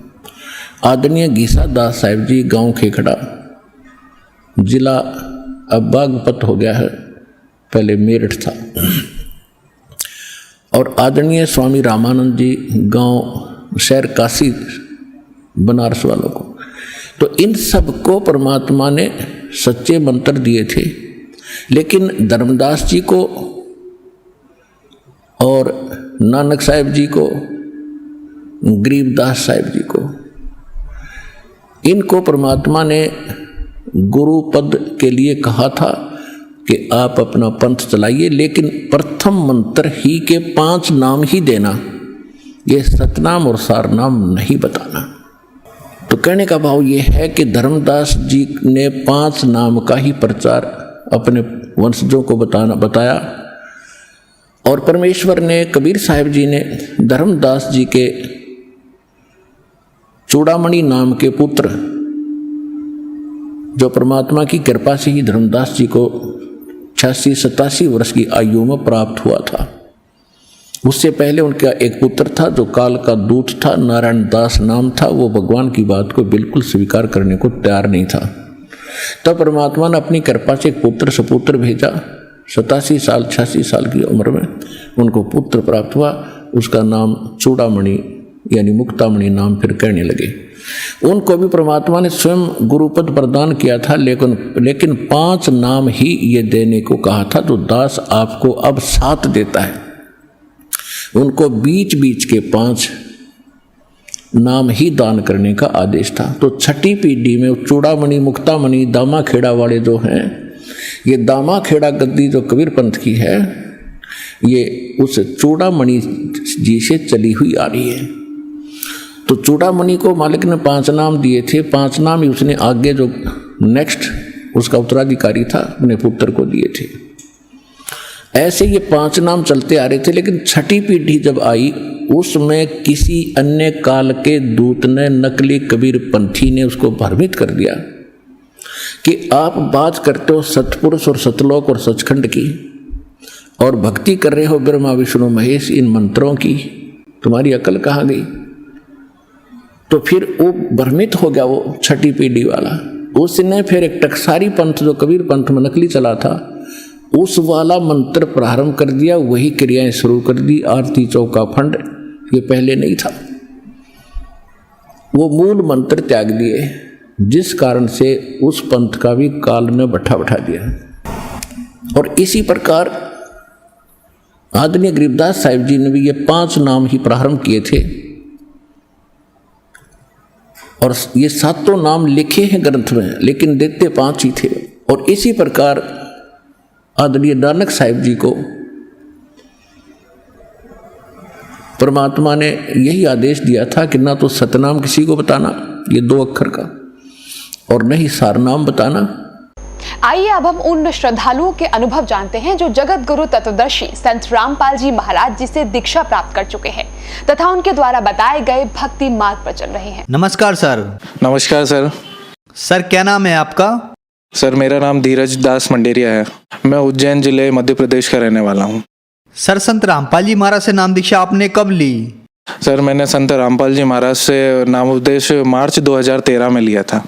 आदरणीय गीसा दास साहिब जी गांव खेखड़ा जिला अब बागपत हो गया है, पहले मेरठ था, और आदरणीय स्वामी रामानंद जी गांव शहर काशी बनारस वालों को। तो इन सबको परमात्मा ने सच्चे मंत्र दिए थे, लेकिन धर्मदास जी को और नानक साहिब जी को, गरीबदास साहिब जी को, इनको परमात्मा ने गुरु पद के लिए कहा था कि आप अपना पंथ चलाइए, लेकिन प्रथम मंत्र ही के 5 नाम ही देना, ये सतनाम और सारनाम नहीं बताना। तो कहने का भाव ये है कि धर्मदास जी ने 5 नाम का ही प्रचार अपने वंशजों को बताया, और परमेश्वर ने, कबीर साहिब जी ने धर्मदास जी के चूड़ामणि नाम के पुत्र, जो परमात्मा की कृपा से ही धर्मदास जी को 86-87 वर्ष की आयु में प्राप्त हुआ था। उससे पहले उनका एक पुत्र था जो काल का दूत था, नारायण दास नाम था। वो भगवान की बात को बिल्कुल स्वीकार करने को तैयार नहीं था। तब परमात्मा ने अपनी कृपा से एक पुत्र सपुत्र भेजा। 86 साल की उम्र में उनको पुत्र प्राप्त हुआ। उसका नाम चूड़ामणि यानी मुक्तामणि नाम फिर कहने लगे। उनको भी परमात्मा ने स्वयं गुरुपद प्रदान किया था, लेकिन 5 नाम ही ये देने को कहा था, जो दास आपको अब 7 देता है। उनको बीच बीच के 5 नाम ही दान करने का आदेश था। तो छठी पीढ़ी में चूड़ामणि, मुक्तामणि, दामाखेड़ा वाले जो हैं, ये दामाखेड़ा गद्दी जो कबीर पंथ की है, ये उस चूड़ामणि जी से चली हुई आ रही है। तो चूड़ामणि को मालिक ने 5 नाम दिए थे। 5 नाम ही उसने आगे जो नेक्स्ट उसका उत्तराधिकारी था अपने पुत्र को दिए थे। ऐसे ये 5 नाम चलते आ रहे थे, लेकिन छठी पीढ़ी जब आई उसमें किसी अन्य काल के दूत ने, नकली कबीर पंथी ने उसको भ्रमित कर दिया कि आप बात करते हो सतपुरुष और सतलोक और सचखंड की, और भक्ति कर रहे हो ब्रह्मा विष्णु महेश इन मंत्रों की, तुम्हारी अकल कहाँ गई। तो फिर वो भ्रमित हो गया वो छठी पीढ़ी वाला। उसने फिर एक टकसारी पंथ जो कबीर पंथ में नकली चला था, उस वाला मंत्र प्रारंभ कर दिया, वही क्रियाएं शुरू कर दी। आरती चौका फंड ये पहले नहीं था, वो मूल मंत्र त्याग दिए, जिस कारण से उस पंथ का भी काल में बैठा दिया। और इसी प्रकार आदरणीय गरीबदास साहिब जी ने भी ये 5 नाम ही प्रारंभ किए थे, और ये 7 नाम लिखे हैं ग्रंथ में, लेकिन देते 5 ही थे। और इसी प्रकार आदरणीय नानक साहिब जी को परमात्मा ने यही आदेश दिया था कि ना तो सतनाम किसी को बताना, ये 2 अक्षर का, और न ही सारनाम बताना। आइए अब हम उन श्रद्धालुओं के अनुभव जानते हैं जो जगत गुरु तत्वदर्शी संत रामपाल जी महाराज जी से दीक्षा प्राप्त कर चुके हैं तथा उनके द्वारा बताए गए भक्ति मार्ग पर चल रहे हैं। नमस्कार सर। नमस्कार सर। सर क्या नाम है आपका? सर मेरा नाम धीरज दास मंडेरिया है। मैं उज्जैन जिले मध्य प्रदेश का रहने वाला हूँ। सर संत रामपाल जी महाराज से नाम दीक्षा आपने कब ली? सर मैंने संत रामपाल जी महाराज से नामोपदेश मार्च 2013 में लिया था।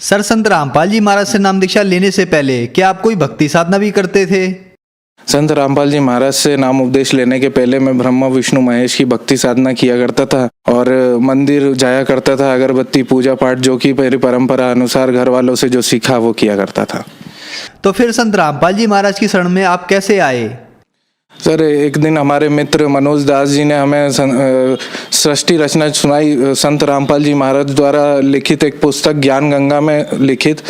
सर संत रामपाल जी महाराज से नाम दीक्षा लेने से पहले क्या आप कोई भक्ति साधना भी करते थे? संत रामपाल जी महाराज से नाम उपदेश लेने के पहले मैं ब्रह्मा विष्णु महेश की भक्ति साधना किया करता था और मंदिर जाया करता था, अगरबत्ती पूजा पाठ जो कि मेरी परंपरा अनुसार घर वालों से जो सीखा वो किया करता था। तो फिर संत रामपाल जी महाराज की शरण में आप कैसे आए? सर एक दिन हमारे मित्र मनोज दास जी ने हमें सृष्टि रचना सुनाई। संत रामपाल जी महाराज द्वारा लिखित एक पुस्तक ज्ञान गंगा में लिखित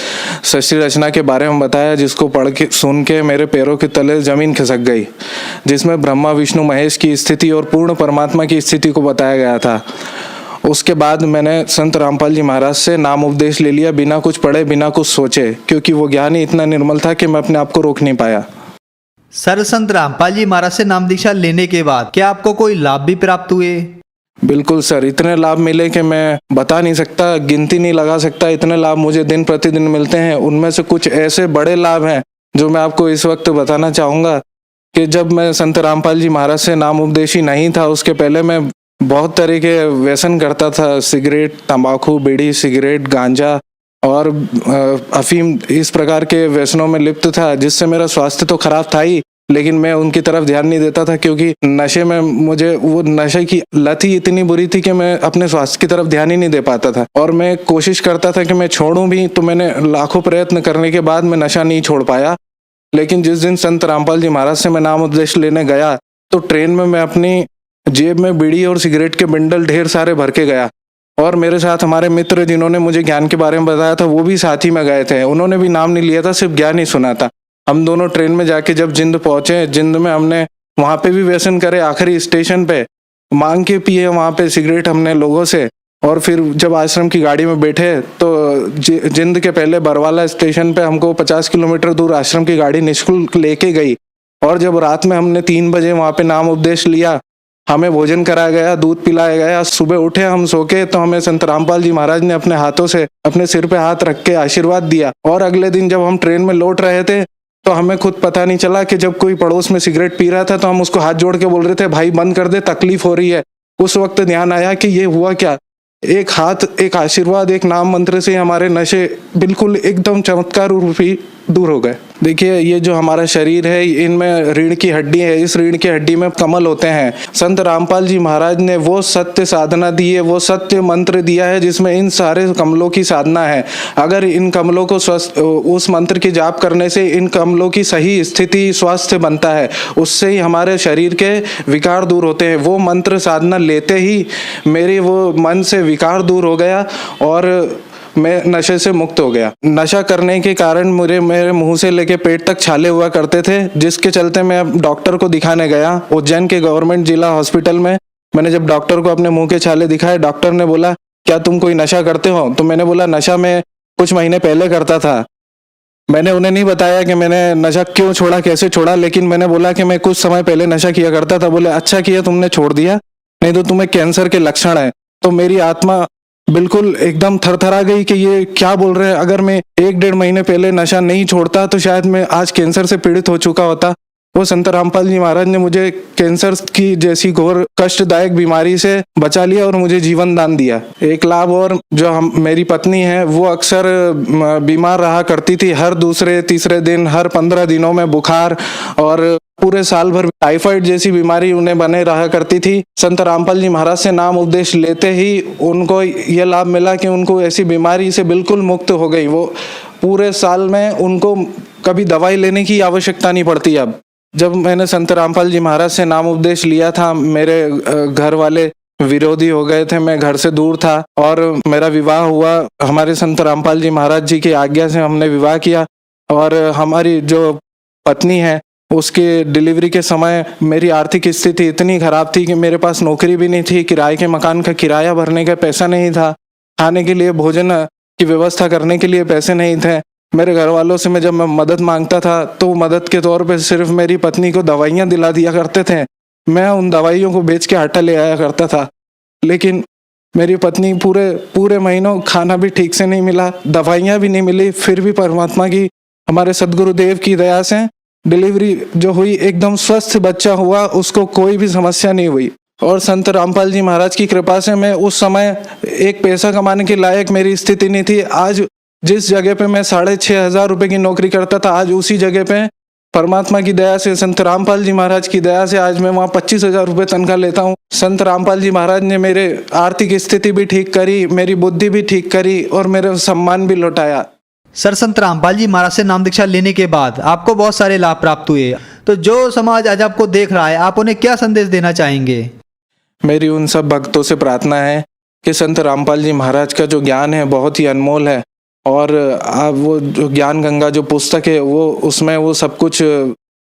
सृष्टि रचना के बारे में बताया, जिसको पढ़ के सुन के मेरे पैरों के तले जमीन खिसक गई, जिसमें ब्रह्मा विष्णु महेश की स्थिति और पूर्ण परमात्मा की स्थिति को बताया गया था। उसके बाद मैंने संत रामपाल जी महाराज से नाम उपदेश ले लिया, बिना कुछ पढ़े बिना कुछ सोचे, क्योंकि वो ज्ञान ही इतना निर्मल था कि मैं अपने आप को रोक नहीं पाया। सर संत रामपाल जी महाराज से नाम दीक्षा लेने के बाद क्या आपको कोई लाभ भी प्राप्त हुए? बिल्कुल सर, इतने लाभ मिले कि मैं बता नहीं सकता, गिनती नहीं लगा सकता। इतने लाभ मुझे दिन प्रतिदिन मिलते हैं। उनमें से कुछ ऐसे बड़े लाभ हैं जो मैं आपको इस वक्त बताना चाहूँगा कि जब मैं संत रामपाल जी महाराज से नाम उपदेशी नहीं था, उसके पहले मैं बहुत तरह के व्यसन करता था। सिगरेट, तंबाकू, बीड़ी, सिगरेट, गांजा और अफीम, इस प्रकार के व्यसनों में लिप्त था, जिससे मेरा स्वास्थ्य तो खराब था ही, लेकिन मैं उनकी तरफ ध्यान नहीं देता था, क्योंकि नशे में मुझे वो नशे की लत ही इतनी बुरी थी कि मैं अपने स्वास्थ्य की तरफ ध्यान ही नहीं दे पाता था। और मैं कोशिश करता था कि मैं छोड़ूं भी, तो मैंने लाखों प्रयत्न करने के बाद मैं नशा नहीं छोड़ पाया। लेकिन जिस दिन संत रामपाल जी महाराज से मैं नाम उपदेश लेने गया, तो ट्रेन में मैं अपनी जेब में बीड़ी और सिगरेट के बंडल ढेर सारे भर के गया, और मेरे साथ हमारे मित्र जिन्होंने मुझे ज्ञान के बारे में बताया था वो भी साथ ही में गए थे। उन्होंने भी नाम नहीं लिया था, सिर्फ ज्ञान ही सुना था। हम दोनों ट्रेन में जाके जब जिंद पहुंचे, जिंद में हमने वहां पे भी व्यसन करे, आखिरी स्टेशन पे मांग के पिए वहां पे सिगरेट हमने लोगों से। और फिर जब आश्रम की गाड़ी में बैठे तो जिंद के पहले बरवाला स्टेशन पे हमको 50 किलोमीटर दूर आश्रम की गाड़ी निःशुल्क लेके गई। और जब रात में हमने 3 बजे वहां पे नाम उपदेश लिया, हमें भोजन कराया गया, दूध पिलाया गया। सुबह उठे हम सो के, तो हमें संत रामपाल जी महाराज ने अपने हाथों से अपने सिर पे हाथ रख के आशीर्वाद दिया। और अगले दिन जब हम ट्रेन में लौट रहे थे, तो हमें खुद पता नहीं चला कि जब कोई पड़ोस में सिगरेट पी रहा था तो हम उसको हाथ जोड़ के बोल रहे थे, भाई बंद कर दे, तकलीफ हो रही है। उस वक्त ध्यान आया कि ये हुआ क्या, एक हाथ, एक आशीर्वाद, एक नाम मंत्र से हमारे नशे बिल्कुल एकदम चमत्कार रूपी दूर हो गए। देखिए, ये जो हमारा शरीर है, इनमें रीढ़ की हड्डी है, इस रीढ़ की हड्डी में कमल होते हैं। संत रामपाल जी महाराज ने वो सत्य साधना दी है, वो सत्य मंत्र दिया है, जिसमें इन सारे कमलों की साधना है। अगर इन कमलों को स्वस्थ, उस मंत्र की जाप करने से इन कमलों की सही स्थिति, स्वास्थ्य बनता है, उससे ही हमारे शरीर के विकार दूर होते हैं। वो मंत्र साधना लेते ही मेरी वो मन से विकार दूर हो गया और मैं नशे से मुक्त हो गया। नशा करने के कारण मेरे मुंह से लेके पेट तक छाले हुआ करते थे, जिसके चलते मैं डॉक्टर को दिखाने गया उज्जैन के गवर्नमेंट जिला हॉस्पिटल में। मैंने जब डॉक्टर को अपने मुंह के छाले दिखाए, डॉक्टर ने बोला, क्या तुम कोई नशा करते हो? तो मैंने बोला, नशा मैं कुछ महीने पहले करता था। मैंने उन्हें नहीं बताया कि मैंने नशा क्यों छोड़ा, कैसे छोड़ा, लेकिन मैंने बोला कि मैं कुछ समय पहले नशा किया करता था। बोले, अच्छा किया तुमने छोड़ दिया, नहीं तो तुम्हें कैंसर के लक्षण है। तो मेरी आत्मा बिल्कुल एकदम थरथरा गई कि ये क्या बोल रहे हैं। अगर मैं 1-1.5 महीने पहले नशा नहीं छोड़ता तो शायद मैं आज कैंसर से पीड़ित हो चुका होता। वो संत रामपाल जी महाराज ने मुझे कैंसर की जैसी घोर कष्टदायक बीमारी से बचा लिया और मुझे जीवन दान दिया। एक लाभ और, जो मेरी पत्नी है, वो अक्सर बीमार रहा करती थी। हर दूसरे तीसरे दिन, हर 15 दिनों में बुखार और पूरे साल भर टाइफाइड जैसी बीमारी उन्हें बने रहा करती थी। संत रामपाल जी महाराज से नाम उपदेश लेते ही उनको यह लाभ मिला कि उनको ऐसी बीमारी से बिल्कुल मुक्त हो गई। वो पूरे साल में उनको कभी दवाई लेने की आवश्यकता नहीं पड़ती। अब जब मैंने संत रामपाल जी महाराज से नाम उपदेश लिया था, मेरे घर वाले विरोधी हो गए थे, मैं घर से दूर था और मेरा विवाह हुआ। हमारे संत रामपाल जी महाराज जी की आज्ञा से हमने विवाह किया। और हमारी जो पत्नी है, उसके डिलीवरी के समय मेरी आर्थिक स्थिति इतनी खराब थी कि मेरे पास नौकरी भी नहीं थी, किराए के मकान का किराया भरने का पैसा नहीं था, खाने के लिए भोजन की व्यवस्था करने के लिए पैसे नहीं थे। मेरे घर वालों से जब मैं मदद मांगता था तो मदद के तौर पे सिर्फ मेरी पत्नी को दवाइयाँ दिला दिया करते थे। मैं उन दवाइयों को बेच के आटा ले आया करता था। लेकिन मेरी पत्नी पूरे महीनों खाना भी ठीक से नहीं मिला, दवाइयाँ भी नहीं मिली, फिर भी परमात्मा की, हमारे सदगुरुदेव की दया से डिलीवरी जो हुई, एकदम स्वस्थ बच्चा हुआ, उसको कोई भी समस्या नहीं हुई। और संत रामपाल जी महाराज की कृपा से मैं उस समय एक पैसा कमाने के लायक मेरी स्थिति नहीं थी। आज जिस जगह पे मैं 6,500 रुपये की नौकरी करता था, आज उसी जगह पे परमात्मा की दया से, संत रामपाल जी महाराज की दया से आज मैं वहाँ 25,000 रुपये तनख्वाह लेता हूँ। संत रामपाल जी महाराज ने मेरे आर्थिक स्थिति भी ठीक करी, मेरी बुद्धि भी ठीक करी और मेरे सम्मान भी लौटाया। सर, संत रामपाल जी महाराज से नाम दीक्षा लेने के बाद आपको बहुत सारे लाभ प्राप्त हुए, तो जो समाज आज आपको देख रहा है, आप उन्हें क्या संदेश देना चाहेंगे? मेरी उन सब भक्तों से प्रार्थना है कि संत रामपाल जी महाराज का जो ज्ञान है बहुत ही अनमोल है, और वो जो ज्ञान गंगा जो पुस्तक है वो उसमें वो सब कुछ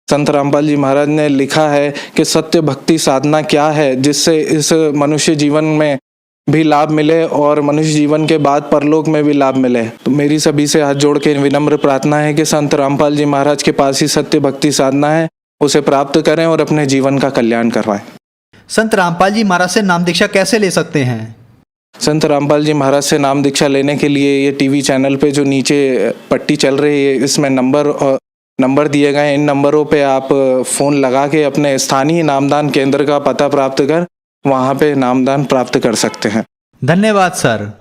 संत रामपाल जी महाराज ने लिखा है कि सत्य भक्ति साधना क्या है, जिससे इस मनुष्य जीवन में भी लाभ मिले और मनुष्य जीवन के बाद परलोक में भी लाभ मिले। तो मेरी सभी से हाथ जोड़ के विनम्र प्रार्थना है कि संत रामपाल जी महाराज के पास ही सत्य भक्ति साधना है, उसे प्राप्त करें और अपने जीवन का कल्याण करवाएं। संत रामपाल जी महाराज से नाम दीक्षा कैसे ले सकते हैं? संत रामपाल जी महाराज से नाम दीक्षा लेने के लिए ये टीवी चैनल पे जो नीचे पट्टी चल रही है, इसमें नंबर दिए गए हैं। इन नंबरों पे आप फ़ोन लगा के अपने स्थानीय नामदान केंद्र का पता प्राप्त कर वहाँ पे नामदान प्राप्त कर सकते हैं। धन्यवाद सर।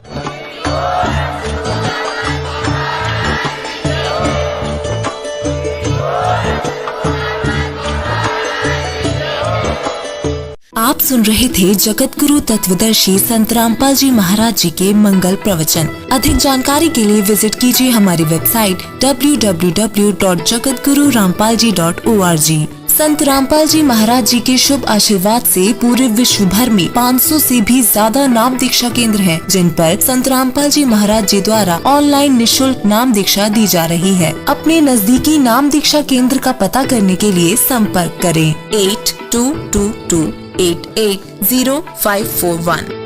आप सुन रहे थे जगत गुरु तत्वदर्शी संत रामपाल जी महाराज जी के मंगल प्रवचन। अधिक जानकारी के लिए विजिट कीजिए हमारी वेबसाइट www.jagatgururampalji.org। संत रामपाल जी महाराज जी के शुभ आशीर्वाद से पूरे विश्व भर में 500 से भी ज्यादा नाम दीक्षा केंद्र हैं, जिन पर संत रामपाल जी महाराज जी द्वारा ऑनलाइन निशुल्क नाम दीक्षा दी जा रही है। अपने नजदीकी नाम दीक्षा केंद्र का पता करने के लिए संपर्क करें 8222880541।